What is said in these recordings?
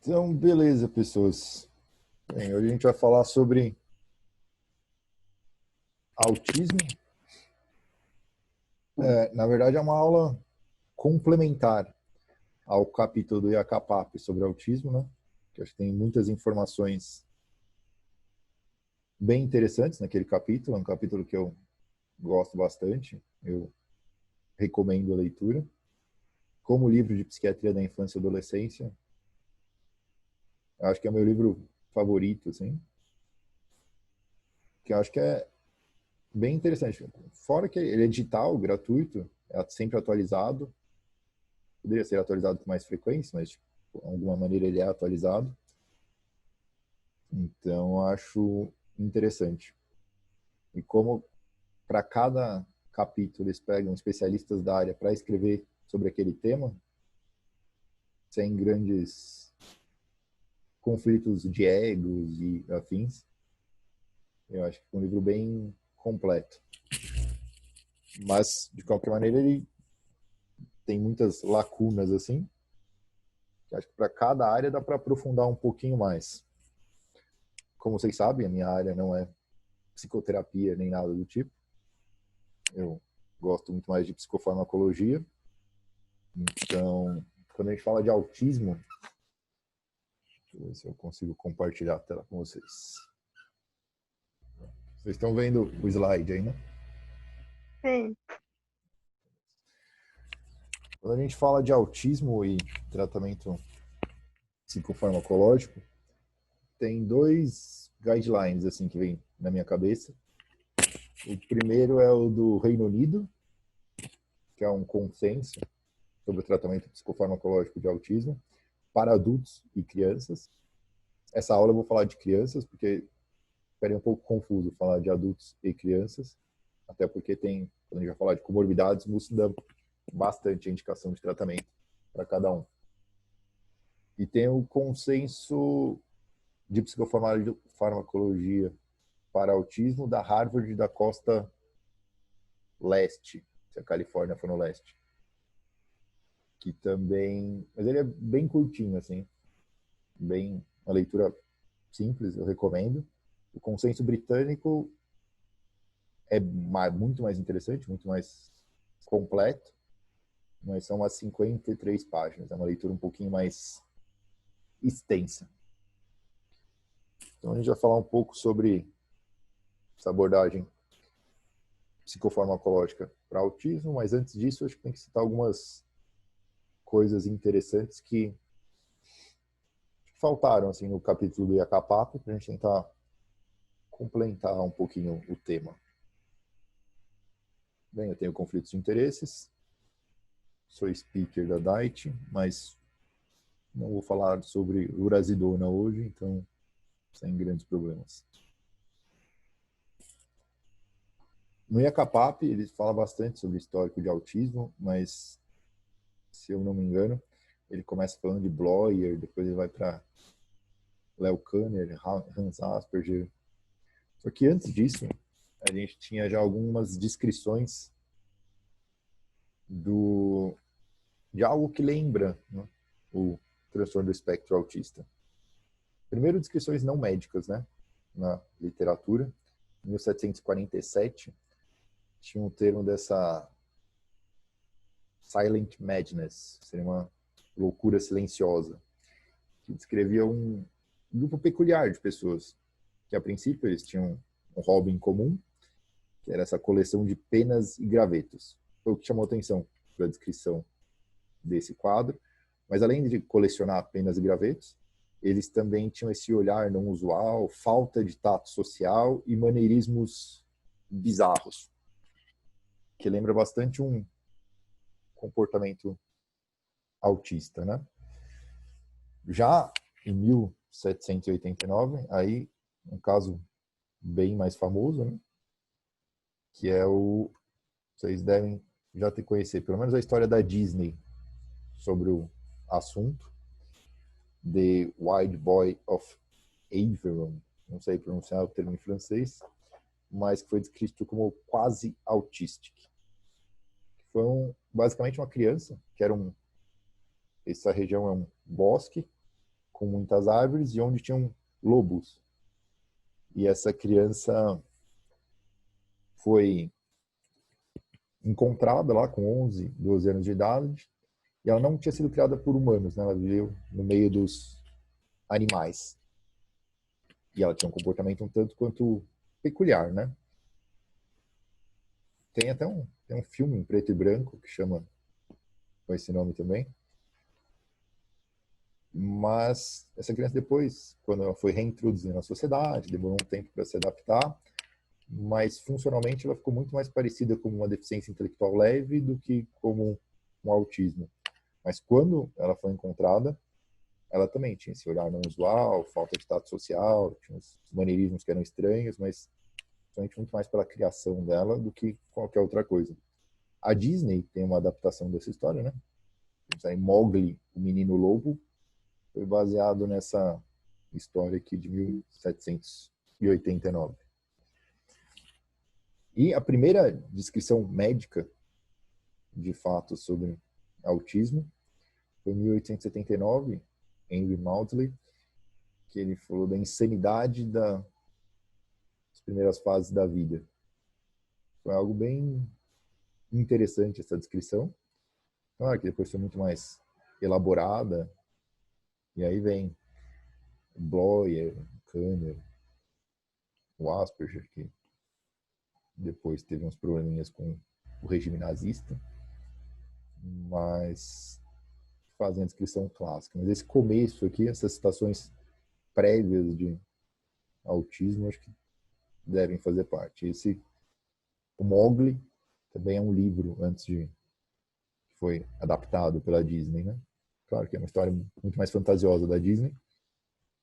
Então, beleza, pessoas. Bem, hoje a gente vai falar sobre autismo. Na verdade, é uma aula complementar ao capítulo do IACAPAP sobre autismo, né? Que acho que tem muitas informações bem interessantes naquele capítulo. É um capítulo que eu gosto bastante. Eu recomendo a leitura. Como livro de psiquiatria da infância e adolescência, eu acho que é o meu livro favorito, assim. Que eu acho que é bem interessante. Fora que ele é digital, gratuito, é sempre atualizado. Poderia ser atualizado com mais frequência, mas tipo, de alguma maneira ele é atualizado. Então, acho interessante. E como para cada capítulo eles pegam especialistas da área para escrever sobre aquele tema, sem grandes conflitos de egos e afins, eu acho que é um livro bem completo. Mas, de qualquer maneira, ele tem muitas lacunas, assim, que acho que para cada área dá para aprofundar um pouquinho mais. Como vocês sabem, a minha área não é psicoterapia nem nada do tipo. Eu gosto muito mais de psicofarmacologia. Então, quando a gente fala de autismo, deixa eu ver se eu consigo compartilhar a tela com vocês. Vocês estão vendo o slide aí, né? Sim. Quando a gente fala de autismo e tratamento psicofarmacológico, tem dois guidelines assim que vem na minha cabeça. O primeiro é o do Reino Unido, que é um consenso sobre o tratamento psicofarmacológico de autismo para adultos e crianças. Essa aula eu vou falar de crianças, porque ficaria um pouco confuso falar de adultos e crianças, até porque tem, quando a gente vai falar de comorbidades, muda bastante a indicação de tratamento para cada um. E tem o consenso de psicofarmacologia para autismo da Harvard e da costa leste, se a Califórnia for no leste. Que também, mas ele é bem curtinho, assim, bem, uma leitura simples, eu recomendo. O consenso britânico é muito mais interessante, muito mais completo, mas são umas 53 páginas, é uma leitura um pouquinho mais extensa. Então a gente vai falar um pouco sobre essa abordagem psicofarmacológica para autismo, mas antes disso acho que tem que citar algumas coisas interessantes que faltaram assim no capítulo do IACAPAP para a gente tentar complementar um pouquinho o tema. Bem, eu tenho conflitos de interesses, sou speaker da DIT, mas não vou falar sobre urazidona hoje, então sem grandes problemas. No IACAPAP, ele fala bastante sobre histórico de autismo, mas, se eu não me engano, ele começa falando de Bloyer, depois ele vai para Leo Kanner, Hans Asperger. Só que antes disso, a gente tinha já algumas descrições de algo que lembra, né, o transtorno do espectro autista. Primeiro, descrições não médicas, né, na literatura. Em 1747, tinha um termo dessa silent madness, seria uma loucura silenciosa, que descrevia um grupo peculiar de pessoas, que a princípio eles tinham um hobby em comum, que era essa coleção de penas e gravetos. Foi o que chamou atenção para a descrição desse quadro, mas além de colecionar penas e gravetos, eles também tinham esse olhar não usual, falta de tato social e maneirismos bizarros, que lembra bastante um comportamento autista, né? Já em 1789, aí um caso bem mais famoso, né? Que é vocês devem já ter conhecido, pelo menos a história da Disney sobre o assunto, The Wild Boy of Aveyron, não sei pronunciar o termo em francês, mas que foi descrito como quase autistic. Foi basicamente uma criança, que era essa região é um bosque, com muitas árvores e onde tinham lobos. E essa criança foi encontrada lá com 11, 12 anos de idade, e ela não tinha sido criada por humanos, né? Ela viveu no meio dos animais. E ela tinha um comportamento um tanto quanto peculiar, né? Tem até tem um filme em preto e branco que chama com esse nome também. Mas essa criança depois, quando ela foi reintroduzida na sociedade, demorou um tempo para se adaptar, mas funcionalmente ela ficou muito mais parecida com uma deficiência intelectual leve do que como um autismo. Mas quando ela foi encontrada, ela também tinha esse olhar não usual, falta de tato social, tinha uns maneirismos que eram estranhos, mas principalmente muito mais pela criação dela do que qualquer outra coisa. A Disney tem uma adaptação dessa história, né? Em Mowgli, o Menino Lobo, foi baseado nessa história aqui de 1789. E a primeira descrição médica, de fato, sobre autismo foi em 1879, Henry Maudsley, que ele falou da insanidade das primeiras fases da vida. Foi algo bem interessante essa descrição. Claro que depois foi muito mais elaborada, e aí vem o Bloyer, o Kanner, o Asperger, que depois teve uns probleminhas com o regime nazista, mas fazem a descrição clássica. Mas esse começo aqui, essas citações prévias de autismo, acho que devem fazer parte. O Mowgli também é um livro antes de que foi adaptado pela Disney, né? Claro que é uma história muito mais fantasiosa da Disney,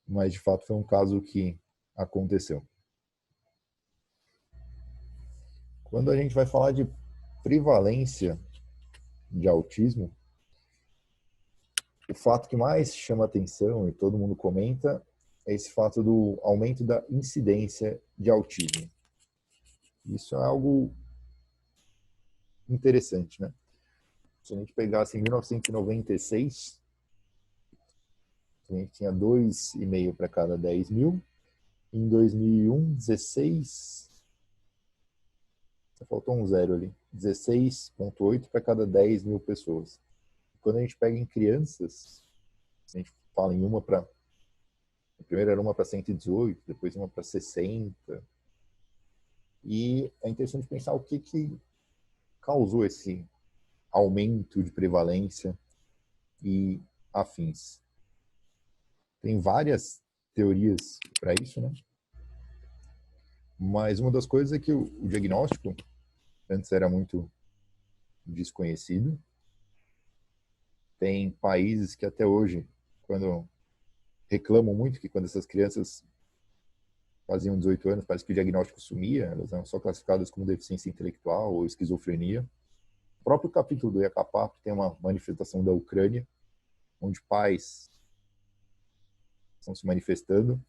mas de fato foi um caso que aconteceu. Quando a gente vai falar de prevalência de autismo, o fato que mais chama atenção e todo mundo comenta é esse fato do aumento da incidência de autismo. Isso é algo interessante, né? Se a gente pegasse em 1996, a gente tinha 2,5 para cada 10 mil. Em 2001, 16. Faltou um zero ali. 16,8 para cada 10 mil pessoas. Quando a gente pega em crianças, a gente fala em uma para. Primeiro era uma para 118, depois uma para 60. E é interessante pensar o que causou esse aumento de prevalência e afins. Tem várias teorias para isso, né? Mas uma das coisas é que o diagnóstico antes era muito desconhecido. Tem países que até hoje, quando reclamam muito que quando essas crianças faziam 18 anos, parece que o diagnóstico sumia, elas eram só classificadas como deficiência intelectual ou esquizofrenia. O próprio capítulo do IACAPAP tem uma manifestação da Ucrânia, onde pais estão se manifestando,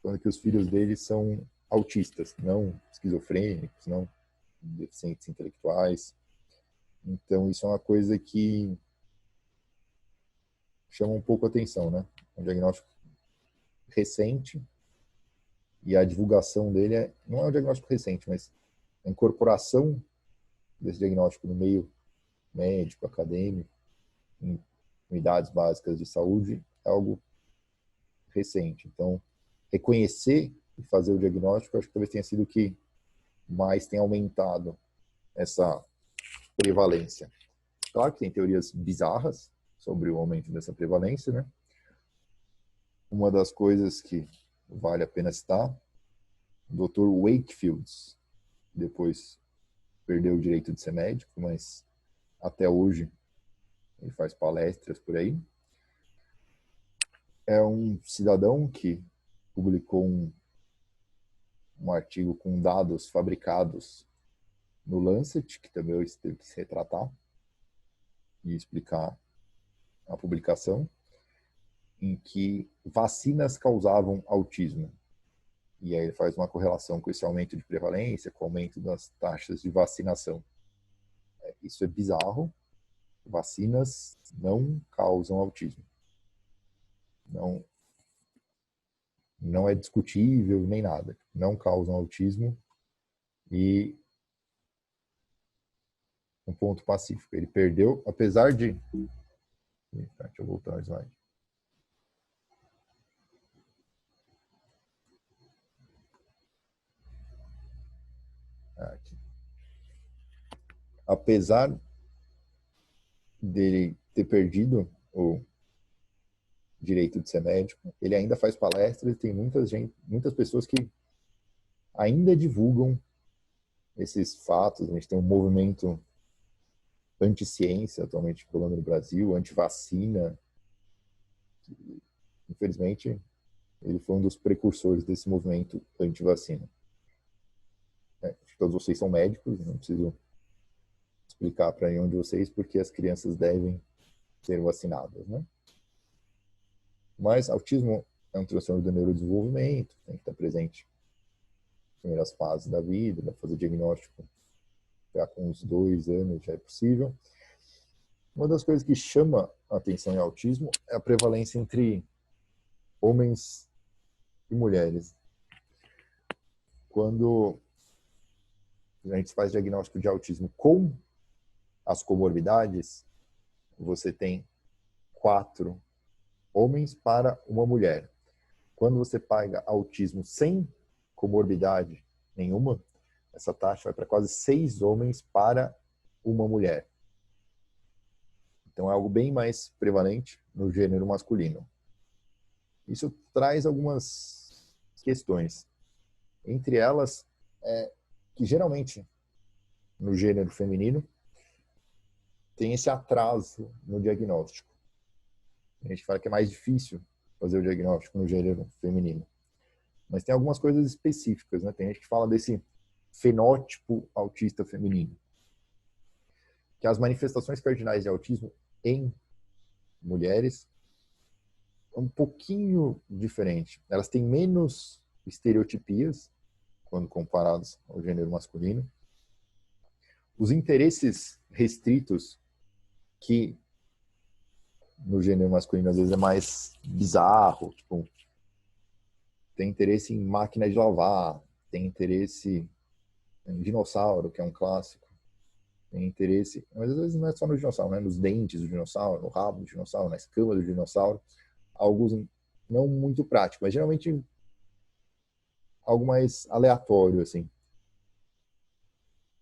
falando que os filhos deles são autistas, não esquizofrênicos, não deficientes intelectuais. Então, isso é uma coisa que chama um pouco a atenção, né? Um diagnóstico recente e a divulgação dele não é um diagnóstico recente, mas a incorporação desse diagnóstico no meio médico, acadêmico, em unidades básicas de saúde, é algo recente. Então, reconhecer e fazer o diagnóstico, acho que talvez tenha sido o que mais tem aumentado essa prevalência. Claro que tem teorias bizarras sobre o aumento dessa prevalência, né? Uma das coisas que vale a pena citar, o Dr. Wakefield, depois perdeu o direito de ser médico, mas até hoje ele faz palestras por aí. É um cidadão que publicou um artigo com dados fabricados no Lancet, que também eu teve que se retratar e explicar a publicação, em que vacinas causavam autismo. E aí ele faz uma correlação com esse aumento de prevalência, com o aumento das taxas de vacinação. Isso é bizarro. Vacinas não causam autismo. Não não é discutível nem nada. Não causam autismo e um ponto pacífico. Ele perdeu, apesar de... Deixa eu voltar ao slide. Aqui. Apesar dele ter perdido o direito de ser médico, ele ainda faz palestras e tem muitas pessoas que ainda divulgam esses fatos. A gente tem um movimento anti-ciência atualmente rolando no Brasil, anti-vacina. Infelizmente, ele foi um dos precursores desse movimento anti-vacina. Todos vocês são médicos, não preciso explicar para nenhum de vocês porque as crianças devem ser vacinadas, né? Mas autismo é um transtorno do neurodesenvolvimento, tem que estar presente nas primeiras fases da vida, dá para fazer diagnóstico já com uns 2 anos, já é possível. Uma das coisas que chama a atenção em autismo é a prevalência entre homens e mulheres. Quando a gente faz diagnóstico de autismo com as comorbidades, você tem 4 homens para uma mulher. Quando você pega autismo sem comorbidade nenhuma, essa taxa vai para quase 6 homens para uma mulher. Então é algo bem mais prevalente no gênero masculino. Isso traz algumas questões. Entre elas, que geralmente no gênero feminino tem esse atraso no diagnóstico. A gente fala que é mais difícil fazer o diagnóstico no gênero feminino. Mas tem algumas coisas específicas, né? Tem gente que fala desse fenótipo autista feminino. Que as manifestações cardinais de autismo em mulheres é um pouquinho diferente. Elas têm menos estereotipias quando comparadas ao gênero masculino. Os interesses restritos, que no gênero masculino às vezes é mais bizarro, tipo, tem interesse em máquina de lavar, tem interesse em dinossauro, que é um clássico, tem interesse, mas às vezes não é só no dinossauro, né? Nos dentes do dinossauro, no rabo do dinossauro, na escama do dinossauro, alguns não muito práticos, mas geralmente algo mais aleatório, assim.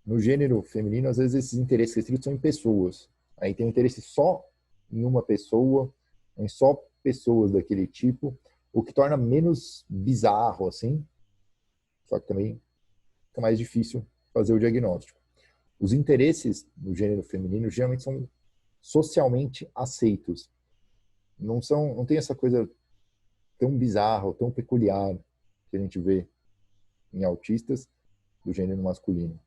No gênero feminino, às vezes esses interesses restritos são em pessoas. Aí tem um interesse só em uma pessoa, em só pessoas daquele tipo, o que torna menos bizarro, assim, só que também fica mais difícil fazer o diagnóstico. Os interesses no gênero feminino geralmente são socialmente aceitos. Não tem essa coisa tão bizarra, tão peculiar que a gente vê em autistas do gênero masculino.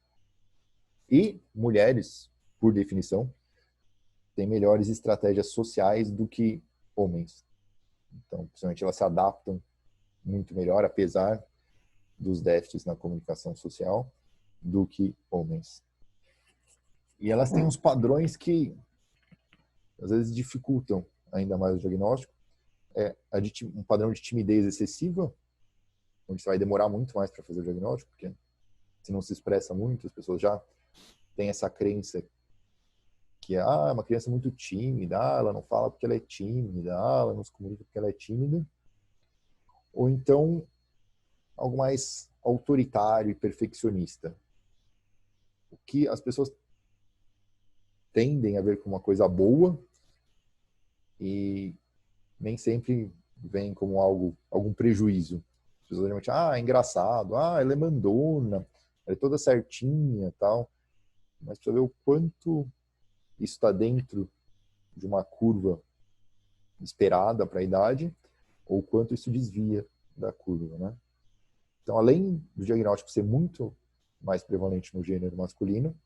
E mulheres, por definição, têm melhores estratégias sociais do que homens. Então, principalmente, elas se adaptam muito melhor, apesar dos déficits na comunicação social, do que homens. E elas têm uns padrões que, às vezes, dificultam ainda mais o diagnóstico. Um padrão de timidez excessiva, onde você vai demorar muito mais para fazer o diagnóstico, porque se não se expressa muito, as pessoas já têm essa crença que é uma criança muito tímida, ela não fala porque ela é tímida, ela não se comunica porque ela é tímida. Ou então, algo mais autoritário e perfeccionista. O que as pessoas tendem a ver como uma coisa boa e nem sempre vem como algum prejuízo. As pessoas geralmente, é engraçado, ela é mandona, ela é toda certinha e tal. Mas precisa ver o quanto isso está dentro de uma curva esperada para a idade ou quanto isso desvia da curva, né? Então, além do diagnóstico ser muito mais prevalente no gênero masculino,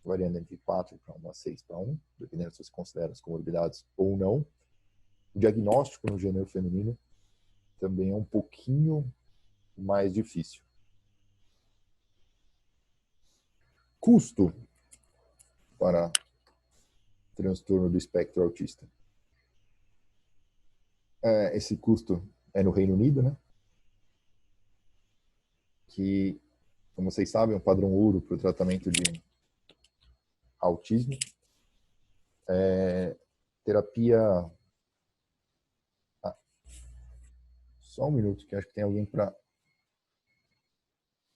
variando entre 4 para 1 a 6 para 1, dependendo se você considera as comorbidades ou não, o diagnóstico no gênero feminino também é um pouquinho mais difícil. Custo para transtorno do espectro autista. Esse custo é no Reino Unido, né? que, como vocês sabem, é um padrão ouro para o tratamento de autismo. Terapia... Só um minuto, que acho que tem alguém para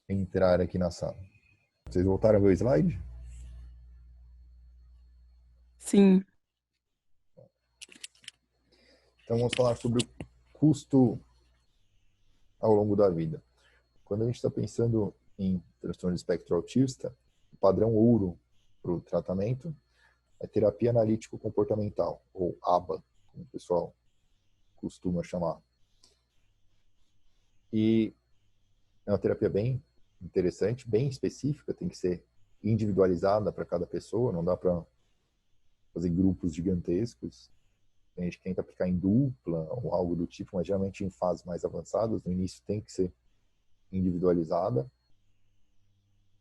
entrar aqui na sala. Vocês voltaram a ver o slide? Sim. Então vamos falar sobre o custo ao longo da vida. Quando a gente está pensando em transtorno de espectro autista, o padrão ouro para o tratamento é terapia analítico-comportamental, ou ABA, como o pessoal costuma chamar. E é uma terapia bem interessante, bem específica, tem que ser individualizada para cada pessoa, não dá para fazer grupos gigantescos. Tem gente que tenta aplicar em dupla ou algo do tipo, mas geralmente em fases mais avançadas, no início tem que ser individualizada.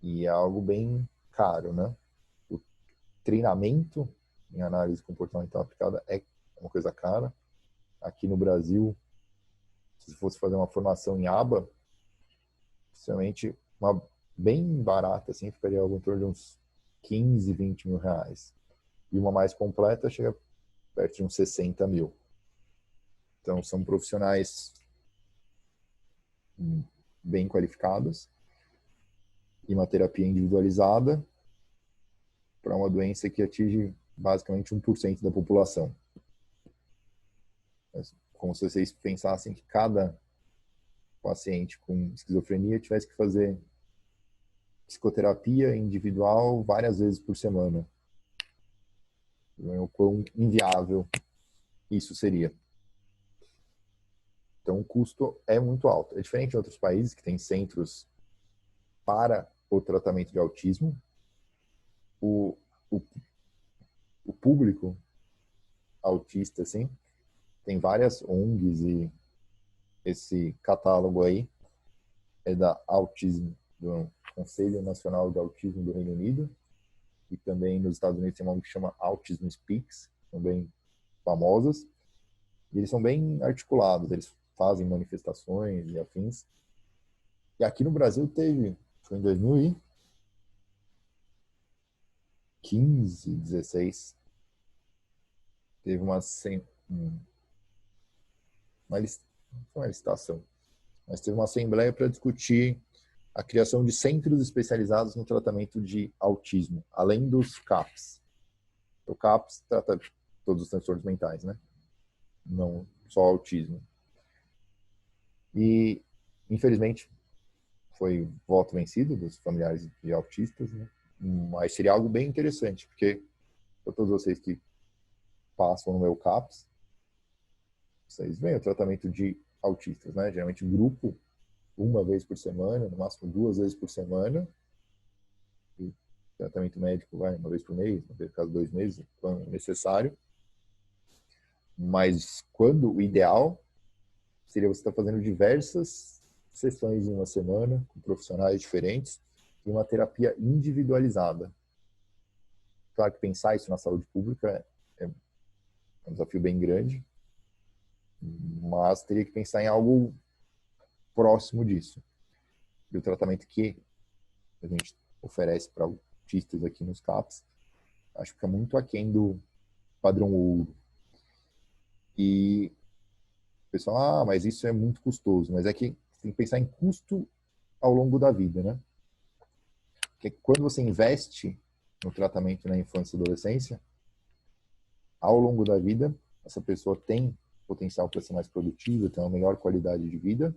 E é algo bem caro, né? O treinamento em análise comportamental aplicada é uma coisa cara. Aqui no Brasil, se fosse fazer uma formação em ABA, principalmente uma bem barata, assim, ficaria algo em torno de uns 15, 20 mil reais. E uma mais completa chega perto de uns 60 mil. Então, são profissionais bem qualificados e uma terapia individualizada para uma doença que atinge basicamente 1% da população. Como se vocês pensassem que cada paciente com esquizofrenia tivesse que fazer psicoterapia individual várias vezes por semana. O quão inviável isso seria. Então, o custo é muito alto. É diferente de outros países que têm centros para o tratamento de autismo. O público autista, assim, tem várias ONGs e esse catálogo aí é da Autism, do Conselho Nacional de Autismo do Reino Unido, e também nos Estados Unidos tem uma ONG que chama Autism Speaks, são bem famosas, e eles são bem articulados, eles fazem manifestações e afins. E aqui no Brasil foi em 2015, 16, teve uma licitação, mas teve uma assembleia para discutir a criação de centros especializados no tratamento de autismo, além dos CAPs. O CAPs trata todos os transtornos mentais, né? Não só autismo. E, infelizmente, foi voto vencido dos familiares de autistas, né? Mas seria algo bem interessante, porque para todos vocês que passam no meu CAPS, vocês veem o tratamento de autistas, né? Geralmente grupo, uma vez por semana, no máximo 2 vezes por semana. E tratamento médico vai uma vez por mês, no caso 2 meses, quando necessário. Mas quando o ideal seria você estar fazendo diversas sessões em uma semana, com profissionais diferentes, e uma terapia individualizada. Claro que pensar isso na saúde pública é um desafio bem grande, mas teria que pensar em algo próximo disso. E o tratamento que a gente oferece para autistas aqui nos CAPs, acho que é muito aquém do padrão ouro. E o pessoal, mas isso é muito custoso. Mas é que tem que pensar em custo ao longo da vida, né? Porque quando você investe no tratamento na infância e adolescência, ao longo da vida, essa pessoa tem potencial para ser mais produtiva, ter uma melhor qualidade de vida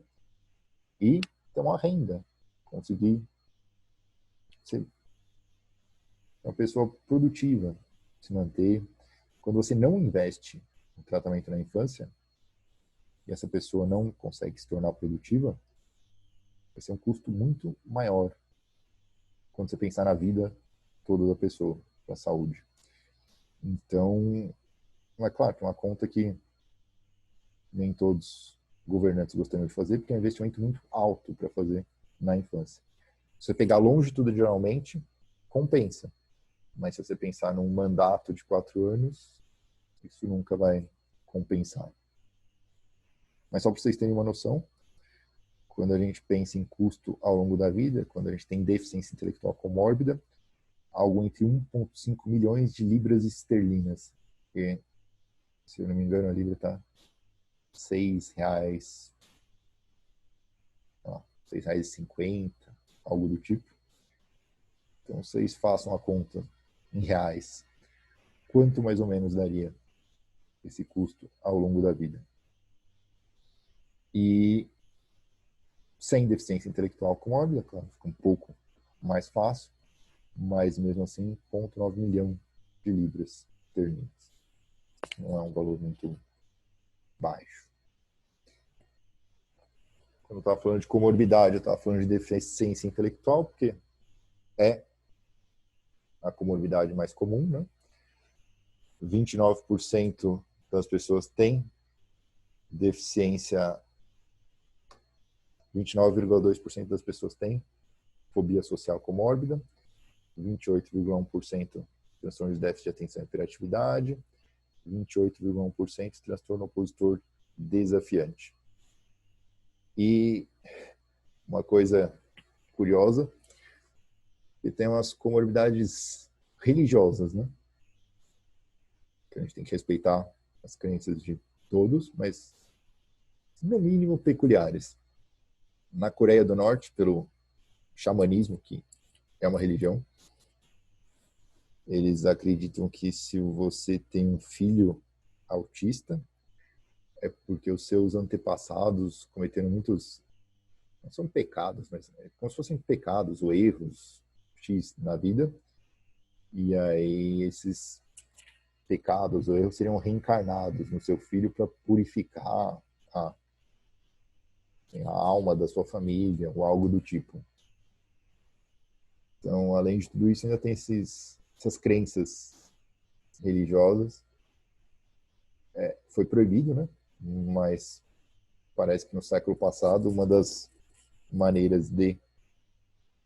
e ter uma renda, conseguir ser uma pessoa produtiva, se manter. Quando você não investe no tratamento na infância e essa pessoa não consegue se tornar produtiva, vai ser um custo muito maior quando você pensar na vida toda da pessoa, da saúde. Então, é claro que é uma conta que nem todos os governantes gostariam de fazer, porque é um investimento muito alto para fazer na infância. Se você pegar longitudinalmente, compensa. Mas se você pensar num mandato de 4 anos, isso nunca vai compensar. Mas só para vocês terem uma noção, quando a gente pensa em custo ao longo da vida, quando a gente tem deficiência intelectual comórbida, algo entre 1,5 milhões de libras esterlinas. E, se eu não me engano, a libra está R$ 6, R$ 6,50, algo do tipo. Então, vocês façam a conta em reais. Quanto mais ou menos daria esse custo ao longo da vida? E sem deficiência intelectual comórbida, claro, fica um pouco mais fácil, mas mesmo assim, 0,9 milhão de libras esterlinas. Não é um valor muito baixo. Quando eu estava falando de comorbidade, eu estava falando de deficiência intelectual, porque é a comorbidade mais comum, né? 29% das pessoas têm deficiência, 29,2% das pessoas têm fobia social comórbida, 28,1% transtorno de déficit de atenção e hiperatividade, 28,1% transtorno opositor desafiante. E uma coisa curiosa, que tem umas comorbidades religiosas, né? Que a gente tem que respeitar as crenças de todos, mas no mínimo peculiares. Na Coreia do Norte, pelo xamanismo, que é uma religião, eles acreditam que se você tem um filho autista, é porque os seus antepassados cometeram muitos, não são pecados, mas é como se fossem pecados ou erros X na vida, e aí esses pecados ou erros seriam reencarnados no seu filho para purificar a, a alma da sua família ou algo do tipo. Então, além de tudo isso, ainda tem essas crenças religiosas. Foi proibido, né? Mas parece que no século passado uma das maneiras de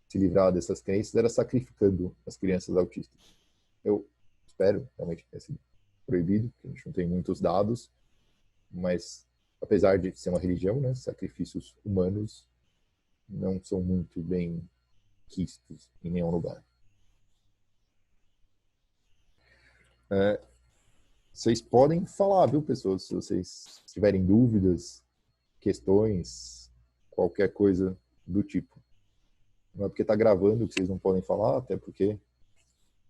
se livrar dessas crenças era sacrificando as crianças autistas. Eu espero realmente que tenha sido proibido, porque a gente não tem muitos dados, mas apesar de ser uma religião, né, sacrifícios humanos não são muito bem quistos em nenhum lugar. Vocês podem falar, viu, pessoas, se vocês tiverem dúvidas, questões, qualquer coisa do tipo. Não é porque está gravando que vocês não podem falar, até porque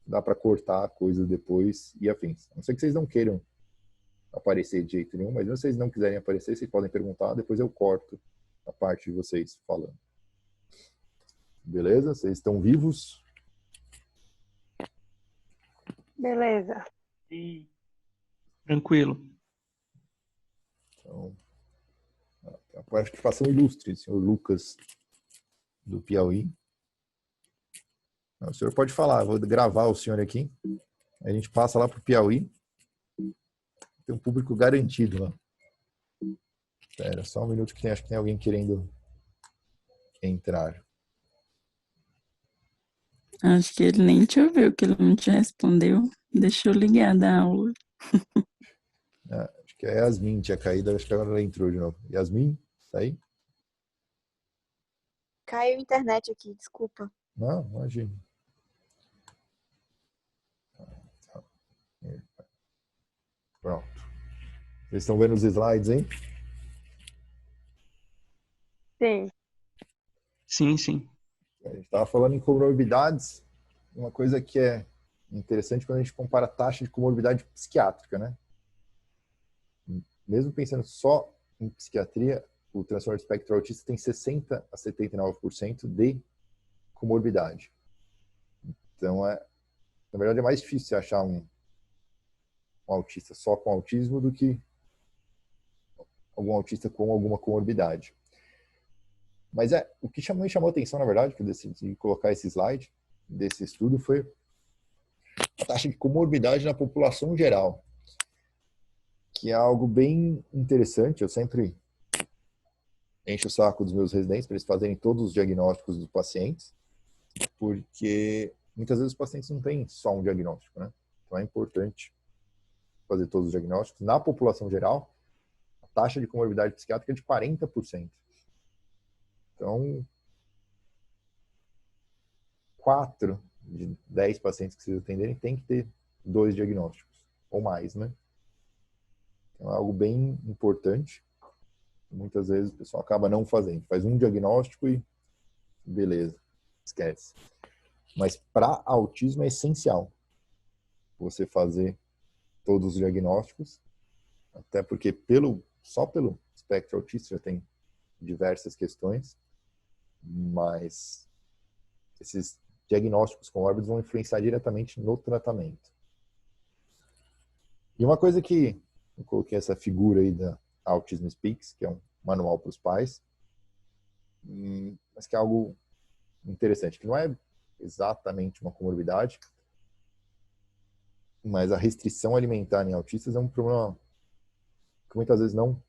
dá para cortar coisas depois e afins. A não ser que vocês não queiram aparecer de jeito nenhum, mas se vocês não quiserem aparecer, vocês podem perguntar, depois eu corto a parte de vocês falando. Beleza? Vocês estão vivos? Beleza. Sim. Tranquilo. Então, a participação ilustre, senhor Lucas, do Piauí. O senhor pode falar, vou gravar o senhor aqui. A gente passa lá para o Piauí. Tem um público garantido lá. Espera só um minuto que acho que tem alguém querendo entrar. Acho que ele nem te ouviu, que ele não te respondeu. Deixou ligada a aula. Acho que é a Yasmin tinha caído, acho que agora ela entrou de novo. Yasmin, tá aí? Caiu a internet aqui, desculpa. Não, imagina. Pronto. Vocês estão vendo os slides, hein? Sim. Sim, sim. A gente estava falando em comorbidades. Uma coisa que é interessante quando a gente compara a taxa de comorbidade psiquiátrica, né? Mesmo pensando só em psiquiatria, o transtorno de espectro autista tem 60 a 79% de comorbidade. Então, na verdade, é mais difícil você achar um autista só com autismo do que algum autista com alguma comorbidade. Mas o que me chamou a atenção, na verdade, que eu decidi colocar esse slide desse estudo foi a taxa de comorbidade na população geral, que é algo bem interessante. Eu sempre encho o saco dos meus residentes para eles fazerem todos os diagnósticos dos pacientes, porque muitas vezes os pacientes não têm só um diagnóstico, né? Então é importante fazer todos os diagnósticos. Na população geral, a taxa de comorbidade psiquiátrica é de 40%. Então, 4 de 10 pacientes que vocês atenderem tem que ter 2 diagnósticos, ou mais, né? Então, é algo bem importante. Muitas vezes o pessoal acaba não fazendo. Faz um diagnóstico e beleza, esquece. Mas para autismo é essencial você fazer todos os diagnósticos, até porque só pelo espectro autista já tem diversas questões, mas esses diagnósticos comórbidos vão influenciar diretamente no tratamento. E uma coisa que eu coloquei essa figura aí da Autism Speaks, que é um manual para os pais, mas que é algo interessante, que não é exatamente uma comorbidade, mas a restrição alimentar em autistas é um problema que muitas vezes não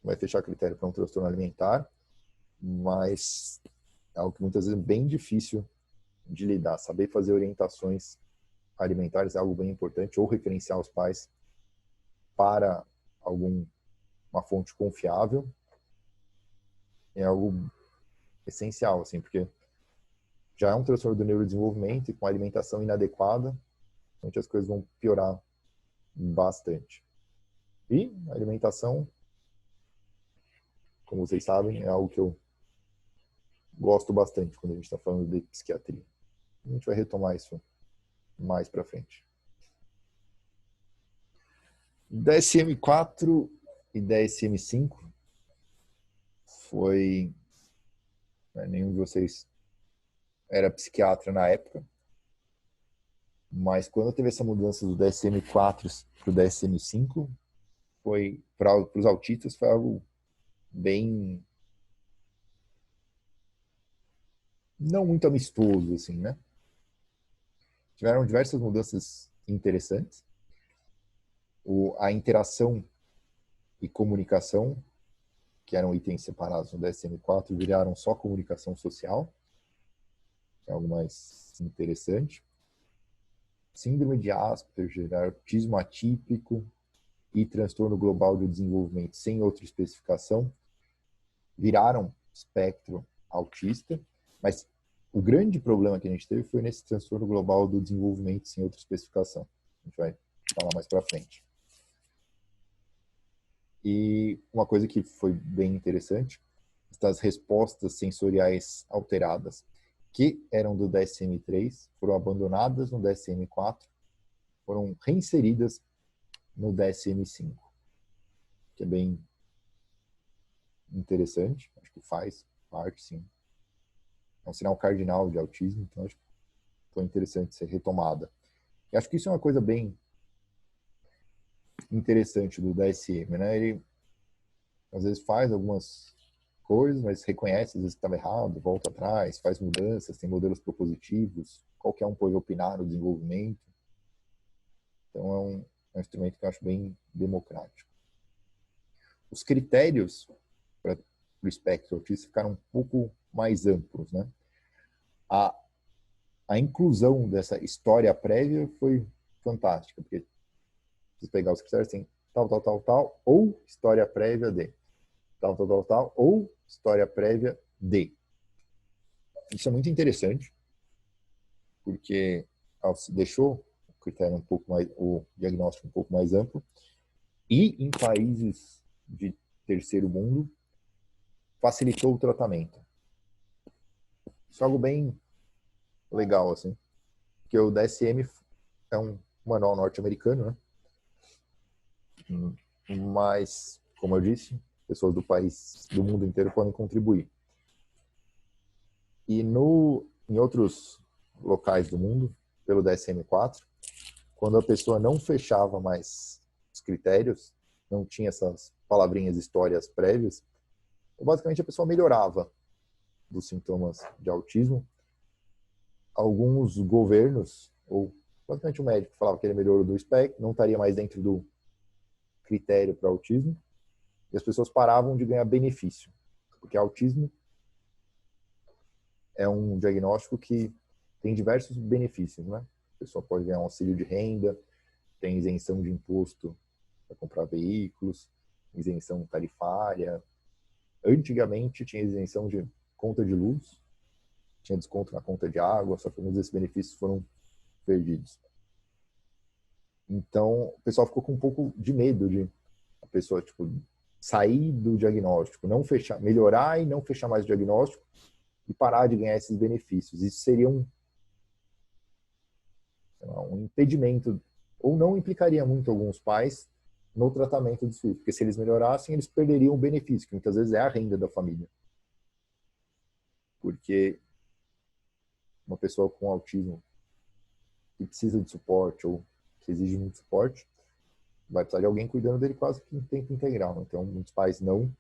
vai fechar critério para um transtorno alimentar, mas é algo que muitas vezes é bem difícil de lidar. Saber fazer orientações alimentares é algo bem importante, ou referenciar os pais para uma fonte confiável é algo essencial, assim, porque já é um transtorno do neurodesenvolvimento e com alimentação inadequada, as coisas vão piorar bastante. E a alimentação, como vocês sabem, é algo que eu gosto bastante quando a gente está falando de psiquiatria. A gente vai retomar isso mais para frente. DSM-4 e DSM-5 foi... nenhum de vocês era psiquiatra na época, mas quando teve essa mudança do DSM-4 para o DSM-5, foi para os autistas foi algo bem não muito amistoso, assim, né? Tiveram diversas mudanças interessantes. A interação e comunicação, que eram itens separados no DSM-4, viraram só comunicação social, que é algo mais interessante. Síndrome de Asperger, autismo atípico e transtorno global de desenvolvimento sem outra especificação viraram espectro autista, mas o grande problema que a gente teve foi nesse transtorno global do desenvolvimento sem outra especificação. A gente vai falar mais para frente. E uma coisa que foi bem interessante, as respostas sensoriais alteradas, que eram do DSM-3, foram abandonadas no DSM-4, foram reinseridas no DSM-5, que é bem interessante, acho que faz parte, sim. É um sinal cardinal de autismo, então acho que foi interessante ser retomada. E acho que isso é uma coisa bem interessante do DSM, né? Ele às vezes faz algumas coisas, mas reconhece às vezes que estava errado, volta atrás, faz mudanças, tem modelos propositivos, qualquer um pode opinar no desenvolvimento. Então é um instrumento que eu acho bem democrático. Os critérios para o espectro autista ficaram um pouco mais amplos, né? A inclusão dessa história prévia foi fantástica, porque se pegar os critérios, tem tal, ou história prévia de tal, ou história prévia de. Isso é muito interessante, porque deixou o critério um pouco mais, o diagnóstico um pouco mais amplo, e em países de terceiro mundo, facilitou o tratamento. Isso é algo bem legal, assim, porque o DSM é um manual norte-americano, né? Mas, como eu disse, pessoas do mundo inteiro podem contribuir. E em outros locais do mundo, pelo DSM-4, quando a pessoa não fechava mais os critérios, não tinha essas palavrinhas, histórias prévias, basicamente a pessoa melhorava dos sintomas de autismo. Alguns governos, ou basicamente o médico falava que ele melhorou do espectro, não estaria mais dentro do critério para autismo, e as pessoas paravam de ganhar benefício, porque autismo é um diagnóstico que tem diversos benefícios, né? A pessoa pode ganhar um auxílio de renda, tem isenção de imposto para comprar veículos, isenção tarifária. Antigamente tinha isenção de conta de luz, tinha desconto na conta de água, só que alguns desses benefícios foram perdidos. Então, o pessoal ficou com um pouco de medo de a pessoa, tipo, sair do diagnóstico, não fechar, melhorar e não fechar mais o diagnóstico e parar de ganhar esses benefícios. Isso seria sei lá, um impedimento, ou não implicaria muito alguns pais no tratamento dos filhos, porque se eles melhorassem, eles perderiam o benefício, que muitas vezes é a renda da família. Porque uma pessoa com autismo que precisa de suporte ou que exige muito suporte, vai precisar de alguém cuidando dele quase que em tempo integral. Então, muitos pais não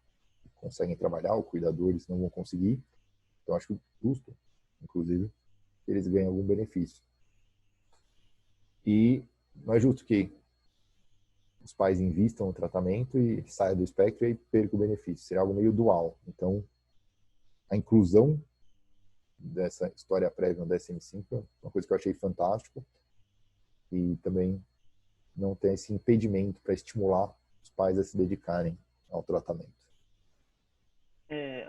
conseguem trabalhar, ou cuidadores não vão conseguir. Então, acho que justo, inclusive, que eles ganhem algum benefício. E não é justo que os pais invistam no tratamento e saiam do espectro e percam o benefício. Seria algo meio dual. Então, a inclusão dessa história prévia no DSM-5 é uma coisa que eu achei fantástico. E também não tem esse impedimento para estimular os pais a se dedicarem ao tratamento.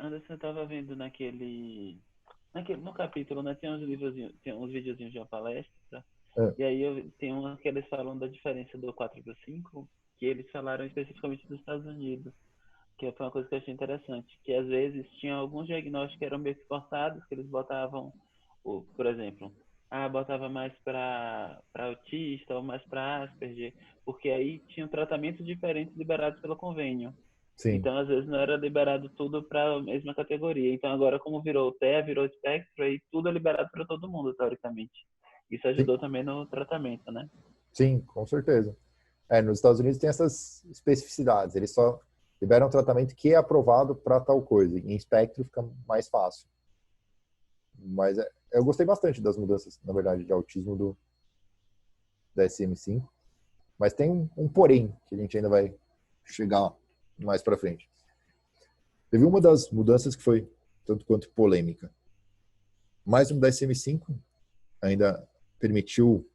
Anderson, eu estava vendo no capítulo, né, tem uns videozinhos de uma palestra, e aí tem uma que eles falam da diferença do 4 para o 5, que eles falaram especificamente dos Estados Unidos, que foi uma coisa que eu achei interessante, que às vezes tinha alguns diagnósticos que eram meio que forçados, que eles botavam, por exemplo, botava mais para autista ou mais para Asperger, porque aí tinham tratamentos diferentes liberados pelo convênio. Sim. Então, às vezes, não era liberado tudo para a mesma categoria. Então, agora, como virou o TEA, virou o espectro, aí tudo é liberado para todo mundo, teoricamente. Isso ajudou também no tratamento, né? Sim, com certeza. Nos Estados Unidos tem essas especificidades. Eles só liberam um tratamento que é aprovado para tal coisa. Em espectro fica mais fácil. Mas eu gostei bastante das mudanças, na verdade, de autismo do DSM-5. Mas tem um porém, que a gente ainda vai chegar mais para frente. Teve uma das mudanças que foi tanto quanto polêmica. Mais um DSM-5 ainda permitiu